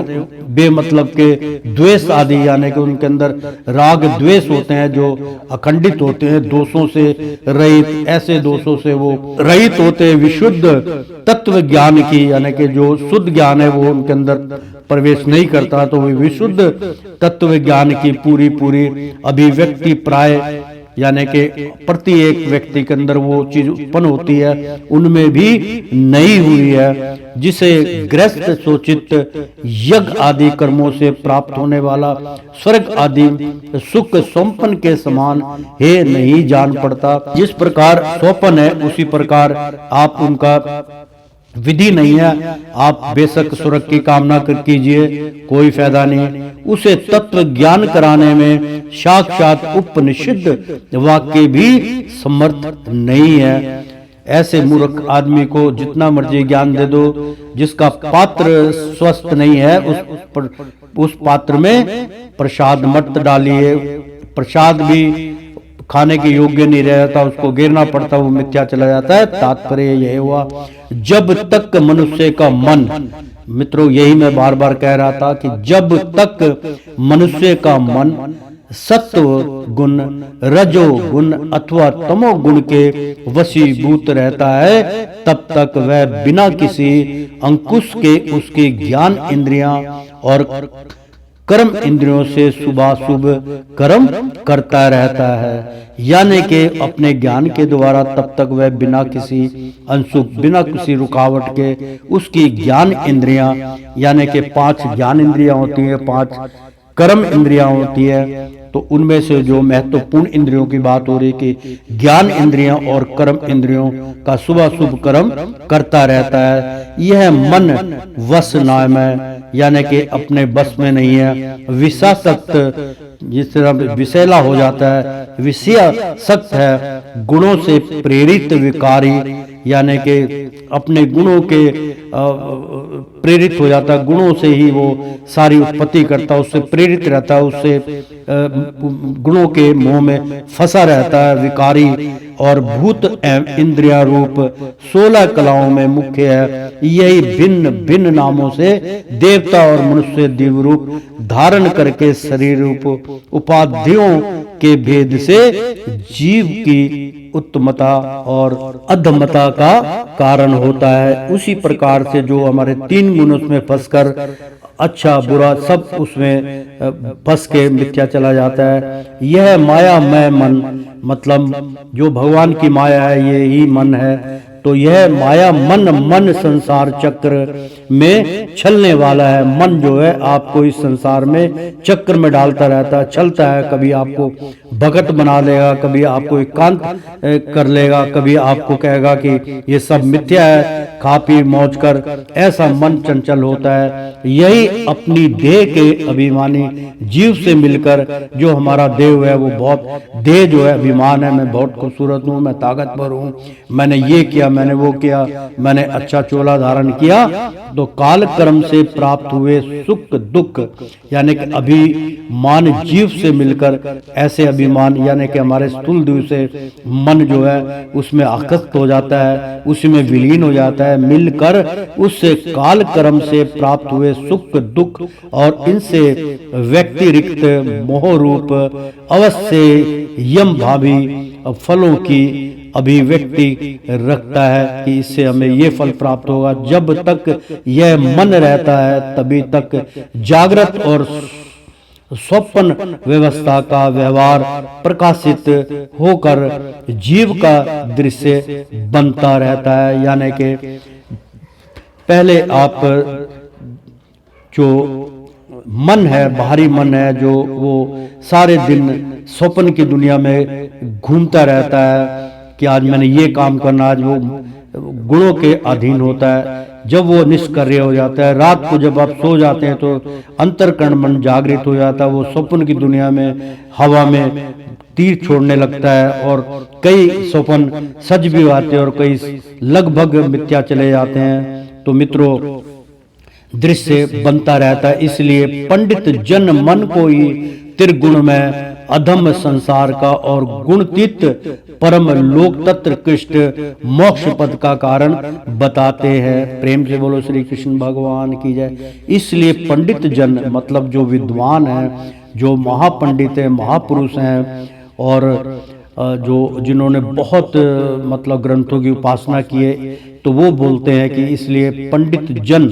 Speaker 3: बेमतलब के द्वेष आदि, यानी कि उनके अंदर राग द्वेष होते हैं जो अखंडित होते हैं, दोषों से रहित, ऐसे दोषों से वो रहित होते हैं। विशुद्ध तत्व ज्ञान की, यानी कि जो शुद्ध ज्ञान है वो उनके अंदर प्रवेश नहीं करता, तो वे विशुद्ध तत्व ज्ञान की पूरी पूरी अभिव्यक्ति प्राय, यानी कि प्रत्येक व्यक्ति के अंदर वो चीज उत्पन्न होती है, उनमें भी नहीं हुई है, जिसे ग्रस्त सोचित यज्ञ आदि कर्मों से प्राप्त होने वाला स्वर्ग आदि सुख स्वपन के समान है नहीं जान पड़ता। जिस प्रकार स्वपन है उसी प्रकार आप उनका विधि नहीं है। आप बेशक स्वर्ग की कामना कीजिए, कोई फायदा नहीं। उसे तत्व ज्ञान कराने में साक्षात उपनिषद वाक्य भी समर्थ नहीं है। ऐसे मूर्ख आदमी को जितना मर्जी ज्ञान दे दो, जिसका पात्र स्वस्थ नहीं है उस पात्र में प्रसाद मत डालिए। प्रसाद भी खाने के योग्य नहीं रहता, उसको गिरना पड़ता, वो मिथ्या चला जाता है। तात्पर्य यह हुआ, जब तक मनुष्य का मन, मित्रों यही मैं बार बार कह रहा था कि जब तक मनुष्य का मन सत्व गुण, रजो गुण अथवा तमो गुण के वशीभूत रहता है, तब तक वह बिना किसी अंकुश के उसके ज्ञान इंद्रियां और कर्म इंद्रियों से शुभाशुभ कर्म करता रहता है, यानी कि अपने ज्ञान के द्वारा तब तक वह बिना किसी अनसुख, बिना किसी रुकावट के उसकी ज्ञान इंद्रियां, यानी कि 5 ज्ञान इंद्रियां होती हैं, 5 कर्म इंद्रियां होती है। तो उनमें से जो महत्वपूर्ण इंद्रियों की बात हो रही कि ज्ञान इंद्रियां और कर्म इंद्रियों का शुभ शुभ कर्म करता रहता है। यह मन वश नाम है, यानी कि अपने बस में नहीं है। विषासक्त, जिस तरह विषैला हो जाता है, विषयासक्त है, गुणों से प्रेरित विकारी, यानी कि अपने गुणों के प्रेरित हो जाता है, गुणों से ही वो सारी उत्पत्ति करता है, उससे प्रेरित रहता है, उससे गुणों के मोह में फंसा रहता है, विकारी। और भूत एवं इंद्रिया रूप 16 कलाओं में मुख्य है। यही भिन्न भिन्न नामों से देवता और मनुष्य दिव्य रूप धारण करके शरीर रूप उपाधियों के भेद से जीव की उत्तमता और अधमता का कारण होता है। उसी प्रकार से जो हमारे 3 गुण उसमें फंसकर अच्छा बुरा सब उसमें फंस के मिथ्या चला जाता है। यह मायामय मन, मतलब जो भगवान की माया है ये ही मन है। तो यह माया मन संसार चक्र में छलने वाला है। मन जो है आपको इस संसार में चक्र में डालता रहता है, चलता है। कभी आपको भगत बना लेगा, कभी आपको एकांत कर लेगा, कभी आपको कहेगा कि ये सब मिथ्या है, खा पी मौज कर। ऐसा मन चंचल होता है। यही अपनी देह के अभिमानी जीव से मिलकर, जो हमारा देव है वो बहुत, देह जो है अभिमान है, मैं बहुत खूबसूरत हूँ, मैं ताकतवर हूँ, मैंने ये किया, मैंने वो किया, मैंने अच्छा चोला धारण किया। तो काल कर्म से प्राप्त हुए सुख दुख, यानी कि अभिमान जीव से मिलकर ऐसे अभिमान, यानी कि हमारे स्थूल देह से मन जो है उसमें आकृष्ट हो जाता है, उसी में विलीन हो जाता है, मिलकर उससे काल कर्म से प्राप्त हुए सुख दुख और इनसे व्यक्तिरिक्त मोह रूप अवश्य यम भावी फलों की अभिव्यक्ति रखता है कि इससे हमें ये फल प्राप्त होगा। जब तक यह मन रहता है तभी तक जागृत और स्वप्न व्यवस्था का व्यवहार प्रकाशित होकर जीव का दृश्य बनता रहता है। यानी कि पहले आप जो मन है, बाहरी मन है, जो वो सारे दिन स्वप्न की दुनिया में घूमता रहता है कि आज मैंने ये काम करना, आज वो गुणों के अधीन होता है। जब वो निष्क्रिय हो जाता है, रात को जब आप सो जाते हैं तो अंतर्करण मन जागृत हो जाता है, वो स्वप्न की दुनिया में हवा में तीर छोड़ने लगता है और कई स्वप्न सच भी आते हैं और कई लगभग मिथ्या चले जाते हैं। तो मित्रों, दृश्य बनता रहता है। इसलिए पंडित जन मन को ही त्रिगुण में अधम संसार का और गुणतीत परम लोक तत्व कृष्ण मोक्ष पद का कारण बताते हैं। प्रेम से बोलो श्री कृष्ण भगवान की जय। इसलिए पंडित जन मतलब जो विद्वान हैं, जो महापंडित हैं, महापुरुष हैं और जो जिन्होंने बहुत मतलब ग्रंथों की उपासना की है, तो वो बोलते हैं कि इसलिए पंडित जन,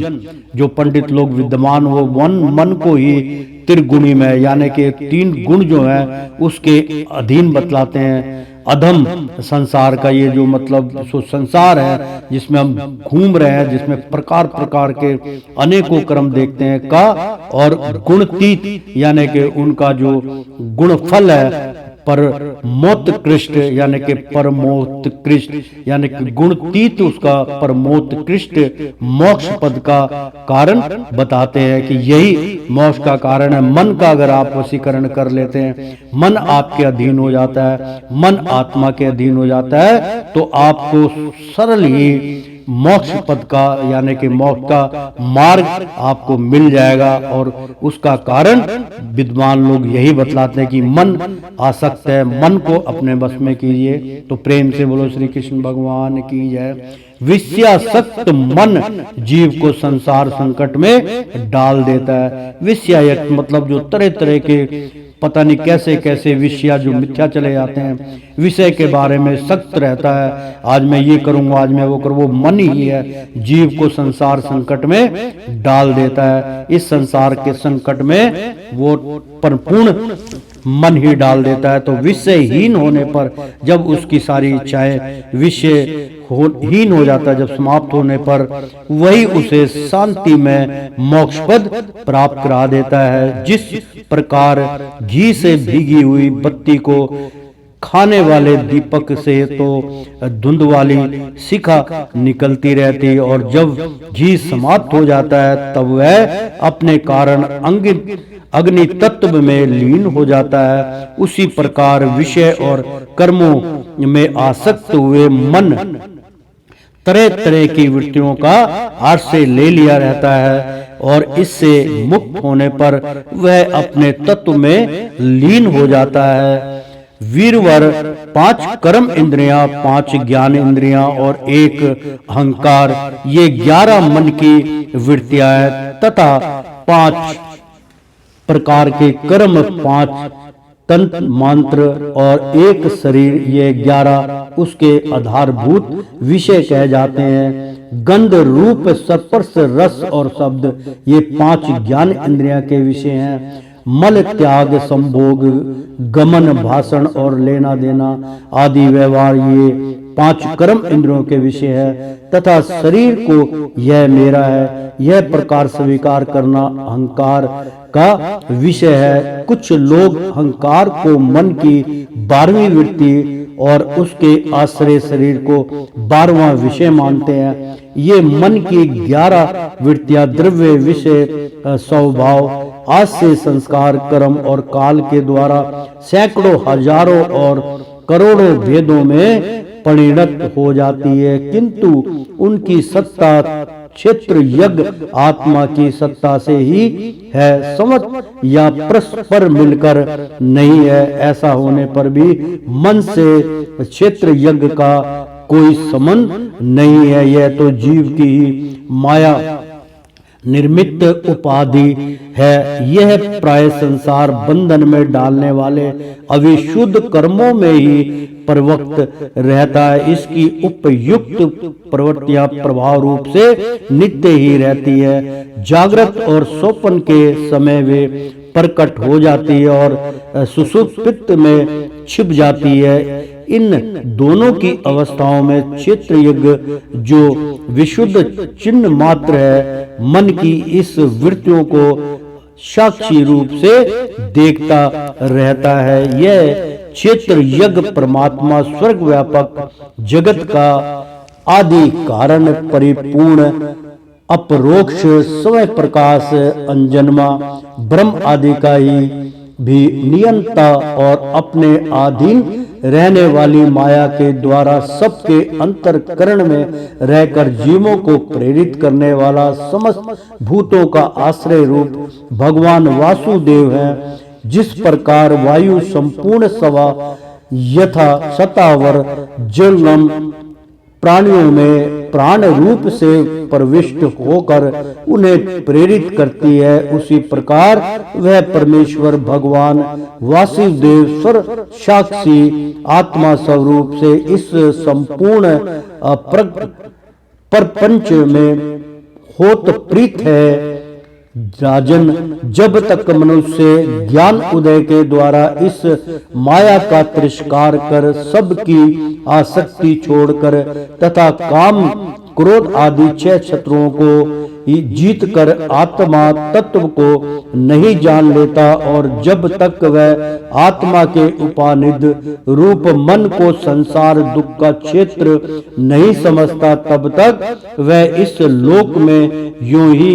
Speaker 3: जो पंडित लोग विद्वान, वो मन को ही त्रिगुणी में, यानी कि 3 गुण जो हैं उसके अधीन बतलाते हैं। अधम संसार का ये जो मतलब सो संसार है जिसमें हम घूम रहे हैं, जिसमें प्रकार प्रकार के अनेकों कर्म देखते हैं का, और गुणतीत यानी कि उनका जो गुण फल है पर मोत्कृष्ट, यानी कि परमोत्कृष्ट, यानी कि गुणतीत उसका परमोत्कृष्ट मोक्ष पद का कारण बताते हैं कि यही मोक्ष का कारण है। मन का अगर आप वशीकरण कर लेते हैं, मन आपके अधीन हो जाता है, मन आत्मा के अधीन हो जाता है, तो आपको सरल ही मोक्ष पद का यानी कि मोक्ष का मार्ग आपको मिल जाएगा। और उसका कारण विद्वान लोग यही बतलाते हैं कि मन आसक्त है, मन को अपने बस में कीजिए। तो प्रेम से बोलो श्री कृष्ण भगवान की जय। विषयासक्त मन जीव को संसार संकट में डाल देता है। विषयासक्त मतलब जो तरह तरह के पता नहीं कैसे कैसे विषया जो मिथ्या चले जाते हैं, विषय के बारे में सख्त रहता है, आज मैं ये करूंगा, आज मैं वो करूँ, वो मन ही है जीव को संसार संकट में डाल देता है। इस संसार के संकट में वो परिपूर्ण मन ही डाल देता है। तो विषयहीन होने पर जब उसकी सारी इच्छाएं विषयहीन हो जाता है, जब समाप्त होने पर वही उसे शांति में मोक्षपद प्राप्त करा देता है। जिस प्रकार घी से भीगी हुई बत्ती को खाने वाले दीपक से तो धुंध वाली शिखा निकलती रहती, और जब घी समाप्त हो जाता है तब वह अपने कारण अग्नि तत्व में लीन हो जाता है। उसी प्रकार विषय और कर्मों में आसक्त हुए मन तरह तरह की वृत्तियों का आश्रय ले लिया रहता है, और इससे मुक्त होने पर वह अपने तत्व में लीन हो जाता है। वीरवर 5 कर्म इंद्रियां, 5 ज्ञान इंद्रियां और 1 अहंकार, ये 11 मन की वृत्तियां हैं, तथा 5 प्रकार के कर्म, 5 तंत्र मंत्र और 1 शरीर, ये 11 उसके आधारभूत विषय कहे जाते हैं। गंध, रूप, स्पर्श, रस और शब्द, ये 5 ज्ञान इंद्रियां के विषय हैं। मल त्याग, संभोग, गमन, भाषण और लेना देना आदि व्यवहार, ये 5 कर्म इंद्रियों के विषय है। तथा शरीर को यह मेरा है, यह प्रकार स्वीकार करना अहंकार का विषय है। कुछ लोग अहंकार को मन की 12वीं वृत्ति और उसके आश्रय शरीर को 12वां विषय मानते हैं। ये मन की 11 वृत्तियां द्रव्य, विषय, स्वभाव, आश्रय, संस्कार, कर्म और काल के द्वारा सैकड़ों, हजारों और करोड़ों भेदों में परिणत हो जाती है, किंतु उनकी सत्ता क्षेत्र यज्ञ आत्मा की सत्ता से ही है, समझ या परस्पर मिलकर नहीं है। ऐसा होने पर भी मन से क्षेत्र यज्ञ का कोई संबंध नहीं है, यह तो जीव की ही माया निर्मित उपाधि है। यह प्राय संसार बंधन में डालने वाले अविशुद्ध कर्मों में ही प्रवृत्त रहता है। इसकी उपयुक्त प्रवृत्तियां प्रभाव रूप से नित्य ही रहती है। जागृत और स्वप्न के समय वे प्रकट हो जाती है और सुषुप्त में छिप जाती है। इन दोनों की अवस्थाओं में क्षेत्र यज्ञ जो विशुद्ध चिन्ह मात्र है, मन की इस वृत्तियों को साक्षी रूप से देखता रहता है। यह क्षेत्र यज्ञ परमात्मा स्वर्ग व्यापक जगत का आदि कारण, परिपूर्ण अपरोक्ष स्वयं प्रकाश, अंजन्मा ब्रह्म आदि का ही भी नियंता और अपने अधीन रहने वाली माया के द्वारा सबके अंतरकरण में रहकर जीवों को प्रेरित करने वाला समस्त भूतों का आश्रय रूप भगवान वासुदेव हैं। जिस प्रकार वायु संपूर्ण सवा यथा सतावर जलम प्राणियों में प्राण रूप से प्रविष्ट होकर उन्हें प्रेरित करती है, उसी प्रकार वह परमेश्वर भगवान वासुदेव स्वर साक्षी आत्मा स्वरूप से इस संपूर्ण प्रपंच में होत प्रीत है। राजन, जब तक मनुष्य ज्ञान उदय के द्वारा इस माया का तिरस्कार कर सबकी आसक्ति छोड़कर तथा काम, क्रोध आदि 6 शत्रुओं को जीत कर आत्मा तत्व को नहीं जान लेता, और जब तक वह आत्मा के उपानिध रूप मन को संसार दुख का क्षेत्र नहीं समझता, तब तक वह इस लोक में यूं ही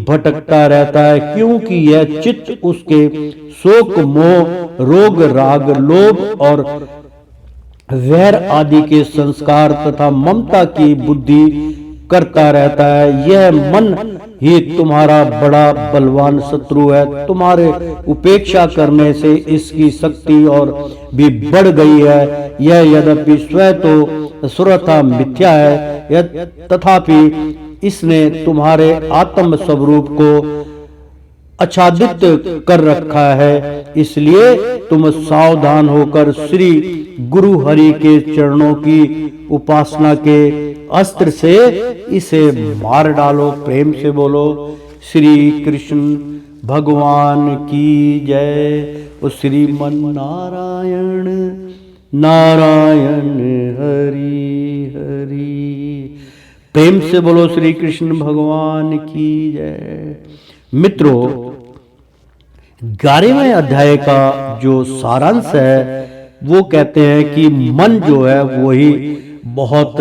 Speaker 3: भटकता रहता है, क्योंकि यह चित्त उसके शोक, मोह, रोग, राग, लोभ और वैर आदि के संस्कार तथा ममता की बुद्धि करता रहता है। यह मन ही तुम्हारा बड़ा बलवान शत्रु है। तुम्हारे उपेक्षा करने से इसकी शक्ति और भी बढ़ गई है। यह यद्यपि स्वयं तो सर्वथा मिथ्या है, तथापि इसने तुम्हारे आत्म स्वरूप को आच्छादित कर रखा है। इसलिए तुम सावधान होकर श्री गुरु हरि के चरणों की उपासना के अस्त्र से इसे मार डालो। प्रेम से बोलो श्री कृष्ण भगवान की जय। और श्रीमन नारायण नारायण हरि हरि। प्रेम से बोलो श्री कृष्ण भगवान की जय। मित्रों, 11वें अध्याय का जो सारांश है वो कहते हैं कि मन जो है वही बहुत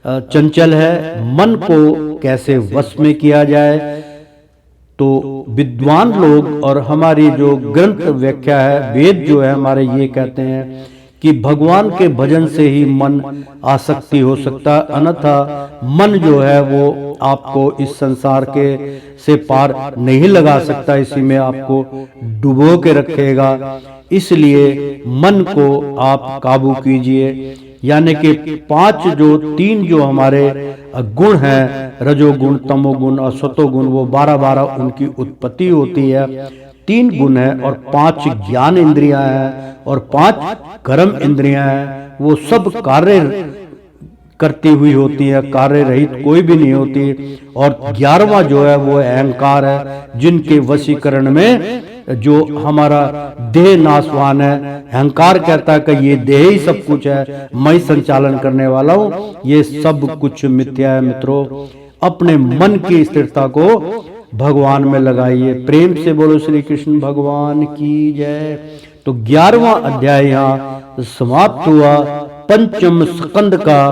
Speaker 3: चंचल है। मन को कैसे वश में किया जाए, तो विद्वान लोग और हमारी जो ग्रंथ व्याख्या है, वेद जो है हमारे, ये कहते हैं कि भगवान के भजन से ही मन आसक्ति हो सकता है, अन्यथा मन जो है वो आपको इस संसार के से पार नहीं लगा सकता, इसी में आपको डुबो के रखेगा। इसलिए मन को आप काबू कीजिए। यानी कि 3 जो हमारे गुण हैं, रजोगुण, तमोगुण और सतोगुण, वो 12 उनकी उत्पत्ति होती है। 3 गुण है और 5 ज्ञान इंद्रियां हैं और 5 कर्म इंद्रियां हैं। वो सब कार्य करती हुई होती है, कार्य रहित कोई भी नहीं होती। और 11वां जो है वो अहंकार है, जिनके वशीकरण में जो हमारा देह नाशवान है। अहंकार कहता है कि ये देह ही सब कुछ है, मैं संचालन करने वाला हूं, ये सब कुछ मिथ्या है। मित्रों, अपने मन की स्थिरता को भगवान में लगाइए। प्रेम से बोलो श्री कृष्ण भगवान की जय। तो 11वां अध्याय यहाँ समाप्त हुआ। पंचम स्कंद का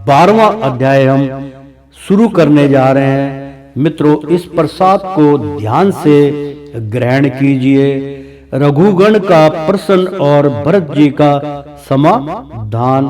Speaker 3: 12वां अध्याय हम शुरू करने जा रहे हैं। मित्रों, इस प्रसाद को ध्यान से ग्रहण कीजिए। रघुगण का प्रश्न और भरत जी का समाधान।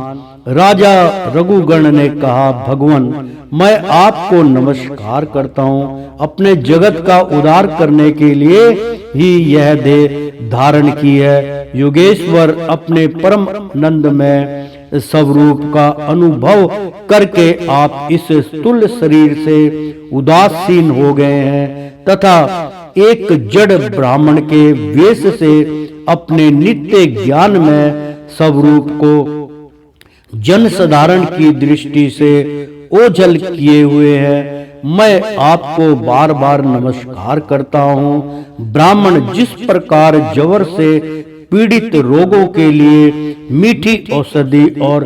Speaker 3: राजा रघुगण ने कहा, भगवान, मैं आपको नमस्कार करता हूँ। अपने जगत का उद्धार करने के लिए ही यह देह धारण की है। योगेश्वर अपने परम नंद में स्वरूप का अनुभव करके आप इस स्थूल शरीर से उदासीन हो गए हैं तथा एक जड़ ब्राह्मण के वेश से अपने नित्य ज्ञान में स्वरूप को जन साधारण की दृष्टि से ओझल किए हुए हैं। मैं आपको बार बार नमस्कार करता हूँ। ब्राह्मण जिस प्रकार जवर से पीड़ित रोगों के लिए मीठी औषधि और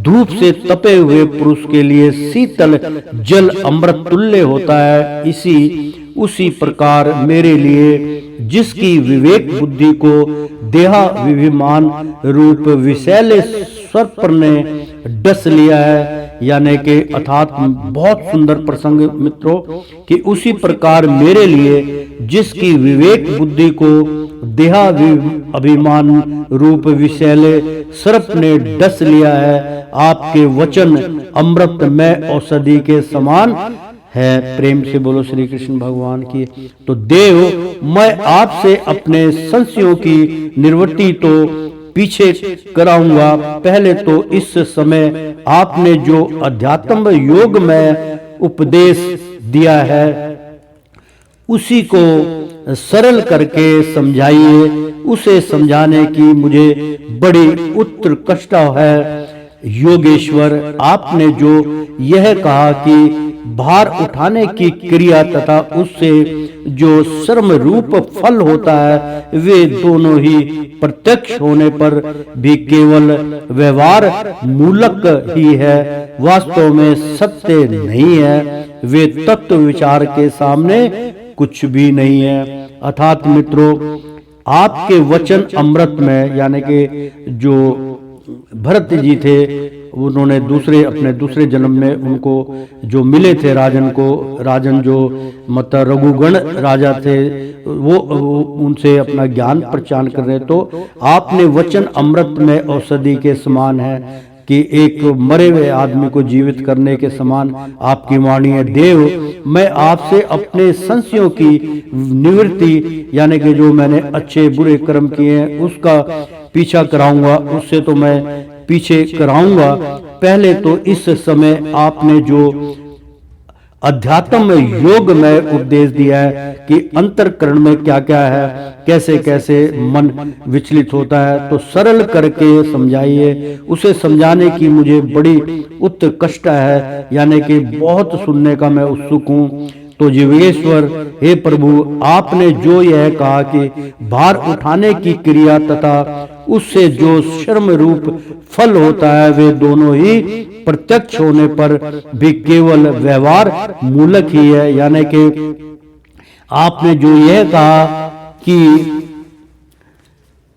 Speaker 3: धूप से तपे हुए पुरुष के लिए शीतल जल अमृत तुल्य होता है, उसी प्रकार मेरे लिए जिसकी विवेक बुद्धि को देहाभिमान रूप विषैले सर्प ने डस लिया है, यानी कि अर्थात बहुत सुंदर प्रसंग मित्रों, कि उसी प्रकार मेरे लिए जिसकी विवेक बुद्धि को देहाभिमान रूप विषैले सर्प ने डस लिया है, आपके वचन अमृत में औषधि के समान है। प्रेम से बोलो श्री कृष्ण भगवान की। तो देव, मैं आपसे अपने संशयों की निवृत्ति तो पीछे कराऊंगा। पहले तो इस समय आपने जो अध्यात्म योग में उपदेश दिया है उसी को सरल करके समझाइए। उसे समझाने की मुझे बड़ी उत्कंठा है। योगेश्वर, आपने जो यह कहा कि भार उठाने की क्रिया तथा उससे जो श्रम रूप फल होता है, वे दोनों ही प्रत्यक्ष होने पर भी केवल व्यवहार मूलक ही है, वास्तव में सत्य नहीं है। वे तत्व विचार के सामने कुछ भी नहीं है। अर्थात मित्रों, आपके वचन अमृत में, यानी कि जो भरत जी थे, उन्होंने अपने दूसरे जन्म में उनको जो मिले थे राजन जो मतलब रघुगण राजा थे, वो उनसे अपना ज्ञान प्रचार कर रहे। तो आपने वचन अमृत में औषधि के समान है कि एक मरे हुए आदमी को जीवित करने के समान आपकी वाणी है। देव, मैं आपसे अपने संशयों की निवृत्ति, यानी कि जो मैंने अच्छे बुरे कर्म किए हैं उसका पीछा कराऊंगा, उससे तो मैं पीछे कराऊंगा। पहले तो इस समय आपने जो अध्यात्म योग में उपदेश दिया है कि अंतरकरण में क्या क्या है, कैसे कैसे मन विचलित होता है, तो सरल करके समझाइए। उसे समझाने की मुझे बड़ी उत्कष्ट है, यानी कि बहुत सुनने का मैं उत्सुक हूँ। तो जीवेश्वर, हे प्रभु, आपने जो यह कहा कि भार उठाने की क्रिया तथा उससे जो श्रम रूप फल होता है, वे दोनों ही प्रत्यक्ष होने पर भी केवल व्यवहार मूलक ही है। यानी कि आपने जो यह कहा कि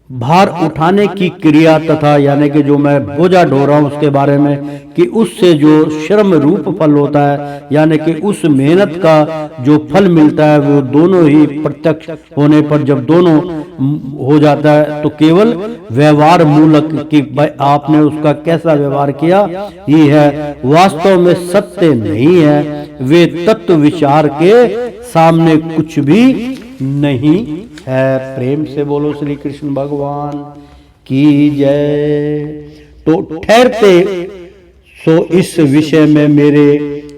Speaker 3: भार उठाने की क्रिया तथा, यानी कि जो मैं बोझा ढो रहा हूं उसके बारे में, कि उससे जो श्रम रूप फल होता है, यानी कि उस मेहनत का जो फल मिलता है, वो दोनों ही प्रत्यक्ष होने पर जब दोनों हो जाता है तो केवल व्यवहार मूलक कि आपने उसका कैसा व्यवहार किया ये है, वास्तव में सत्य नहीं है। वे तत्व विचार के सामने कुछ भी नहीं है। प्रेम से बोलो श्री कृष्ण भगवान की जय। तो ठहरते सो इस विषय में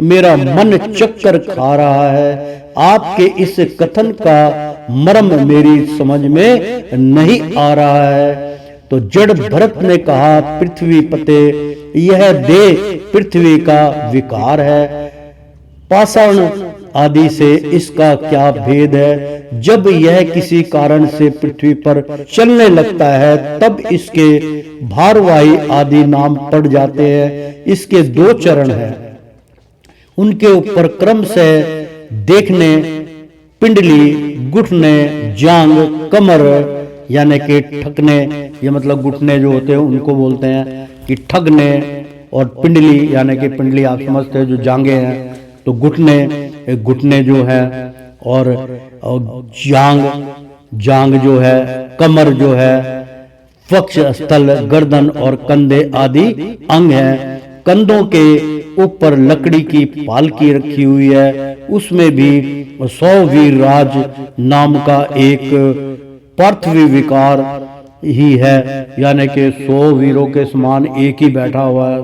Speaker 3: मेरा मन चक्कर खा रहा है। आपके इस कथन का मर्म मेरी समझ में नहीं आ रहा है। तो जड़ भरत ने कहा, पृथ्वी पते, यह देह पृथ्वी का विकार है। पाषाण आदि से इसका क्या भेद है? जब यह किसी कारण से पृथ्वी पर चलने लगता है तब इसके भारवाही आदि नाम पड़ जाते हैं। इसके दो चरण हैं, उनके ऊपर क्रम से देखने पिंडली, घुटने, जांग, कमर, यानी कि ठकने, ये मतलब घुटने जो होते हैं उनको बोलते हैं कि ठगने, और पिंडली यानी कि पिंडली आप समझते हैं जो जांगे हैं, तो घुटने जो है, और जांग जो है, कमर जो है, वक्ष स्थल, गर्दन और कंधे आदि अंग हैं। कंधों के ऊपर लकड़ी की पालकी रखी हुई है, उसमें भी 100 वीर राज नाम का एक पार्थिव विकार ही है, यानी कि 100 वीरों के समान एक ही बैठा हुआ है,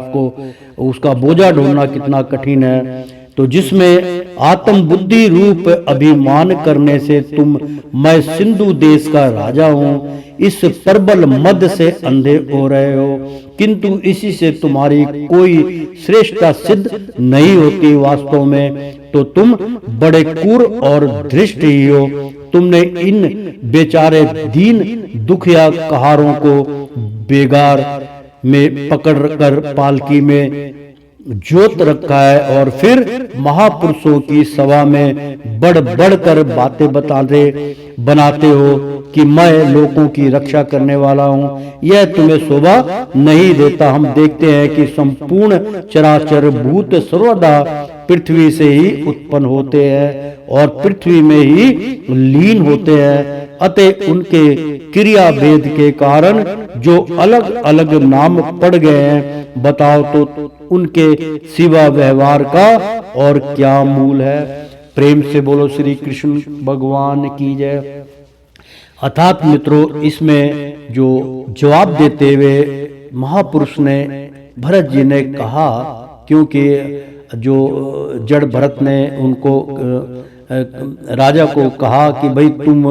Speaker 3: उसका बोझा ढोना कितना कठिन है। तो जिसमें आत्म बुद्धि रूप अभिमान करने से तुम, मैं सिंधु देश का राजा हूँ, इस प्रबल मद से अंधे हो रहे हो, किंतु इसी से तुम्हारी कोई श्रेष्ठता सिद्ध नहीं होती। वास्तव में तो तुम बड़े क्रूर और धृष्ट ही हो। तुमने इन बेचारे दीन दुखिया कहारों को बेगार में पकड़कर पालकी में जोत रखा है, और फिर महापुरुषों की सभा में बढ़ बढ़कर बातें बनाते हो कि मैं लोगों की रक्षा करने वाला हूँ। यह तुम्हें शोभा नहीं देता। हम देखते हैं कि संपूर्ण चराचर भूत सर्वदा पृथ्वी से ही उत्पन्न होते हैं और पृथ्वी में ही लीन होते हैं। अतः उनके क्रिया भेद के कारण जो अलग अलग नाम पड़ गए हैं, बताओ तो उनके सिवा व्यवहार का और क्या मूल है। प्रेम से बोलो श्री कृष्ण भगवान की जय। अर्थात मित्रों, इसमें जो जवाब देते हुए महापुरुष ने भरत जी ने कहा, क्योंकि जो जड़ भरत ने उनको राजा को कहा कि भाई तुम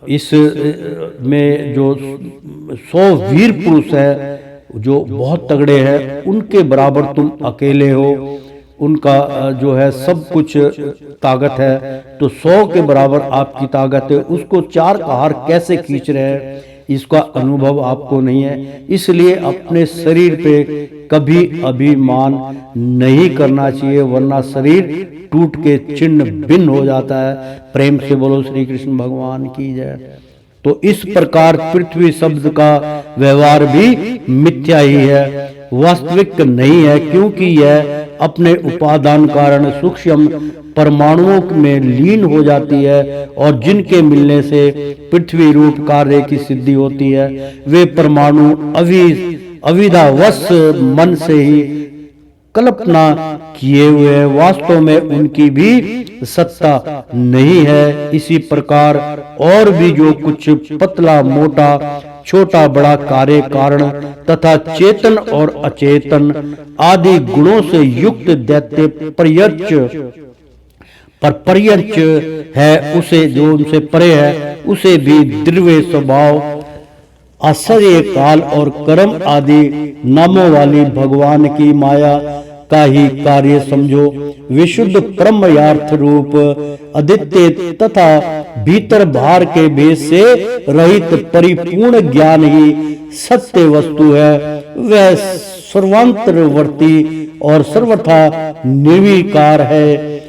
Speaker 3: इस में जो 100 वीर पुरुष है जो बहुत तगड़े हैं, उनके बराबर तुम अकेले हो, उनका जो है सब कुछ ताकत है, तो 100 के बराबर आपकी ताकत है, उसको 4 कहार कैसे खींच रहे हैं, इसका अनुभव आपको नहीं है। इसलिए अपने शरीर पे कभी अभिमान नहीं करना चाहिए, वरना शरीर टूट के चिन्ह भिन्न हो जाता है। प्रेम से बोलो श्री कृष्ण भगवान की जय। तो इस प्रकार पृथ्वी शब्द का व्यवहार भी मिथ्या ही है, वास्तविक नहीं है, क्योंकि यह अपने उपादान कारण सूक्ष्म परमाणुओं में लीन हो जाती है, और जिनके मिलने से पृथ्वी रूप कार्य की सिद्धि होती है, वे परमाणु अविधावश मन से ही कल्पना किए हुए, वास्तव में उनकी भी सत्ता नहीं है। इसी प्रकार और भी जो कुछ पतला मोटा छोटा बड़ा कार्य कारण तथा चेतन और अचेतन आदि गुणों से युक्त दैत्य पर्यंच है, उसे जो उनसे परे है उसे भी द्रव्य स्वभाव आश्चर्य काल और कर्म आदि नामों वाली भगवान की माया का ही कार्य समझो। विशुद्ध ब्रह्मयार्थ रूप अद्वितीय तथा भीतर बाहर के भेद से रहित परिपूर्ण ज्ञान ही सत्य वस्तु है। वह सर्वांतरवर्ती और सर्वथा निर्विकार है।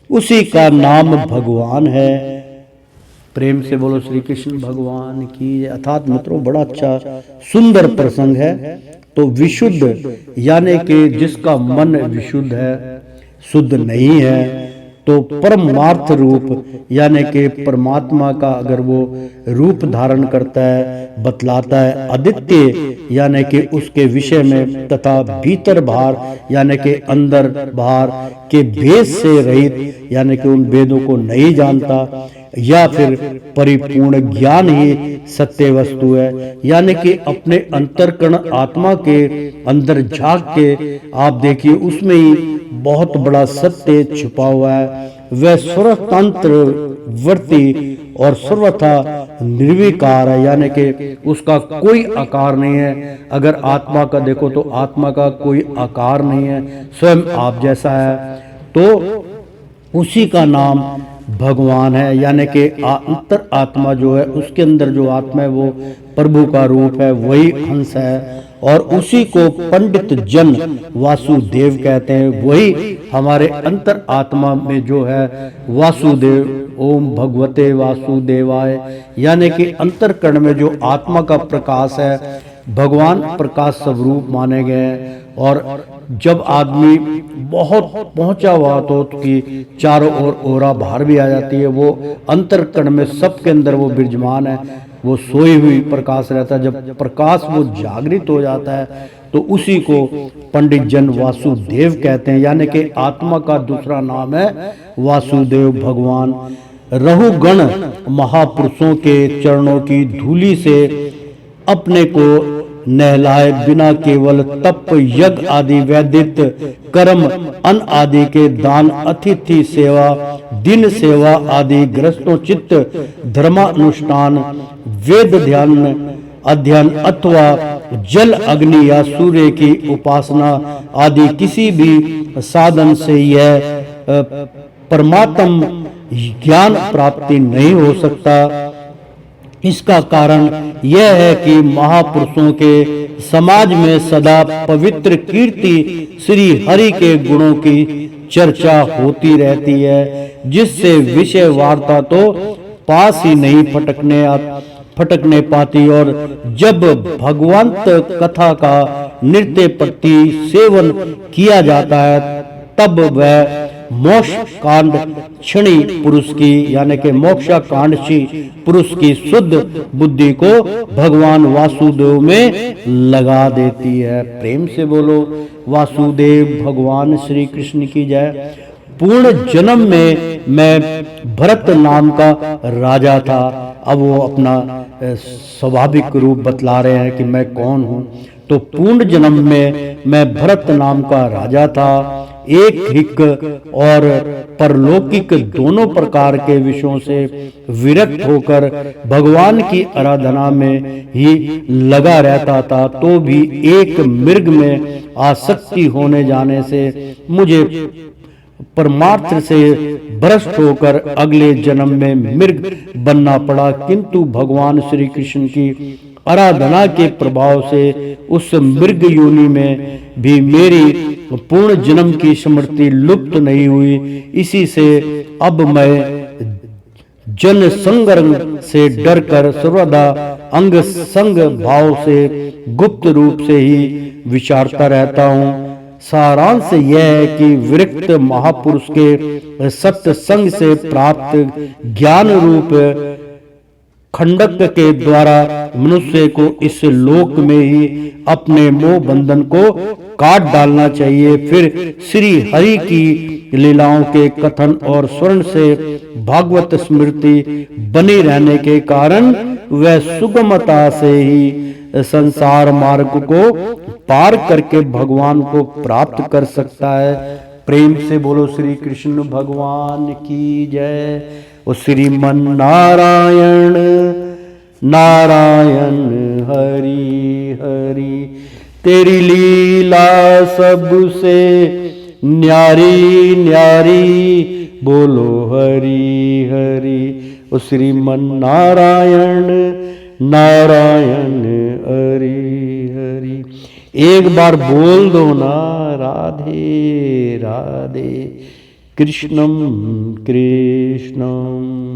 Speaker 3: उसी का नाम भगवान है। प्रेम से बोलो श्री कृष्ण भगवान की। अर्थात मित्रों बड़ा अच्छा सुंदर प्रसंग है। तो विशुद्ध यानी कि जिसका मन विशुद्ध है, शुद्ध नहीं है, तो परमार्थ रूप यानी कि परमात्मा का अगर वो रूप धारण करता है, बतलाता है, अद्वितीय यानी कि उसके विषय में तथा भीतर बाहर यानी कि अंदर बाहर के भेद से रहित यानी कि उन भेदों को नहीं जानता, या फिर परिपूर्ण ज्ञान ही सत्य वस्तु है। यानी कि अपने अंतर्करण आत्मा के अंदर झांक के आप देखिए उसमें ही बहुत बड़ा सत्य छुपा हुआ है। वह स्वतंत्र वर्ती और सर्वथा निर्विकार है, यानी कि उसका कोई आकार नहीं है। अगर आत्मा का देखो तो आत्मा का कोई आकार नहीं है, स्वयं आप जैसा है। तो उसी का नाम भगवान है। यानी कि अंतर आत्मा जो है उसके अंदर जो आत्मा है वो प्रभु का रूप है, वही हंस है। और उसी को पंडित जन वासुदेव कहते हैं। वही हमारे अंतर आत्मा में जो है वासुदेव, ओम भगवते वासुदेवाय, यानी कि अंतरकरण में जो आत्मा का प्रकाश है, भगवान प्रकाश स्वरूप माने गए हैं। और जब आदमी बहुत पहुंचा हुआ तो उसकी चारों ओर ओरा बाहर भी आ जाती है। वो अंतरकरण में सबके अंदर वो विराजमान है, वो सोई हुई प्रकाश रहता है। जब प्रकाश वो जागृत हो जाता है तो उसी को पंडित जन वासुदेव कहते हैं। यानी कि आत्मा का दूसरा नाम है वासुदेव भगवान। रहुगण महापुरुषों के चरणों की धूलि से अपने को नहलाए बिना केवल तप यज्ञ आदि वैदिक कर्म, अन्न आदि के दान, अतिथि सेवा, दिन सेवा आदि ग्रस्तों चित्त धर्मानुष्ठान, वेद ध्यान अध्ययन अथवा जल अग्नि या सूर्य की उपासना आदि किसी भी साधन से यह परमात्म ज्ञान प्राप्ति नहीं हो सकता। इसका कारण यह है कि महापुरुषों के समाज में सदा पवित्र कीर्ति श्री हरि के गुणों की चर्चा होती रहती है, जिससे विषय वार्ता तो पास ही नहीं फटकने पाती। और जब भगवंत कथा का नृत्य प्रति सेवन किया जाता है तब वह मोक्ष कांड क्षणी पुरुष की यानी कि मोक्षाकांक्षी पुरुष की शुद्ध बुद्धि को भगवान वासुदेव में लगा देती है। प्रेम से बोलो वासुदेव भगवान श्री कृष्ण की जय। पूर्ण जन्म में मैं भरत नाम का राजा था। अब वो अपना स्वाभाविक रूप बतला रहे हैं कि मैं कौन हूँ। तो पूर्ण जन्म में मैं भरत नाम का राजा था। एक हिक और परलौकिक दोनों प्रकार के विषयों से विरक्त होकर भगवान की आराधना में ही लगा रहता था। तो भी एक मृग में आसक्ति होने जाने से मुझे परमार्थ से भ्रष्ट होकर अगले जन्म में मृग बनना पड़ा। किंतु भगवान श्री कृष्ण की आराधना के प्रभाव से उस मृग योनि में भी मेरी पूर्ण जन्म की स्मृति लुप्त नहीं हुई। इसी से अब मैं जन संग से डरकर सर्वदा अंग संग भाव से गुप्त रूप से ही विचारता रहता हूँ। सारांश यह है कि विरक्त महापुरुष के सत्संग से प्राप्त ज्ञान रूप खंडक के द्वारा मनुष्य को इस लोक में ही अपने मोह बंधन को काट डालना चाहिए। फिर श्री हरि की लीलाओं के कथन और स्वर्ण से भागवत स्मृति बनी रहने के कारण वह सुगमता से ही संसार मार्ग को पार करके भगवान को प्राप्त कर सकता है। प्रेम से बोलो श्री कृष्ण भगवान की जय। ओ श्रीमन नारायण नारायण हरि हरि, तेरी लीला सबसे न्यारी न्यारी, बोलो हरि हरि। ओ श्रीमन नारायण नारायण हरि हरि। एक बार बोल दो ना, राधे राधे, कृष्णम कृष्णम।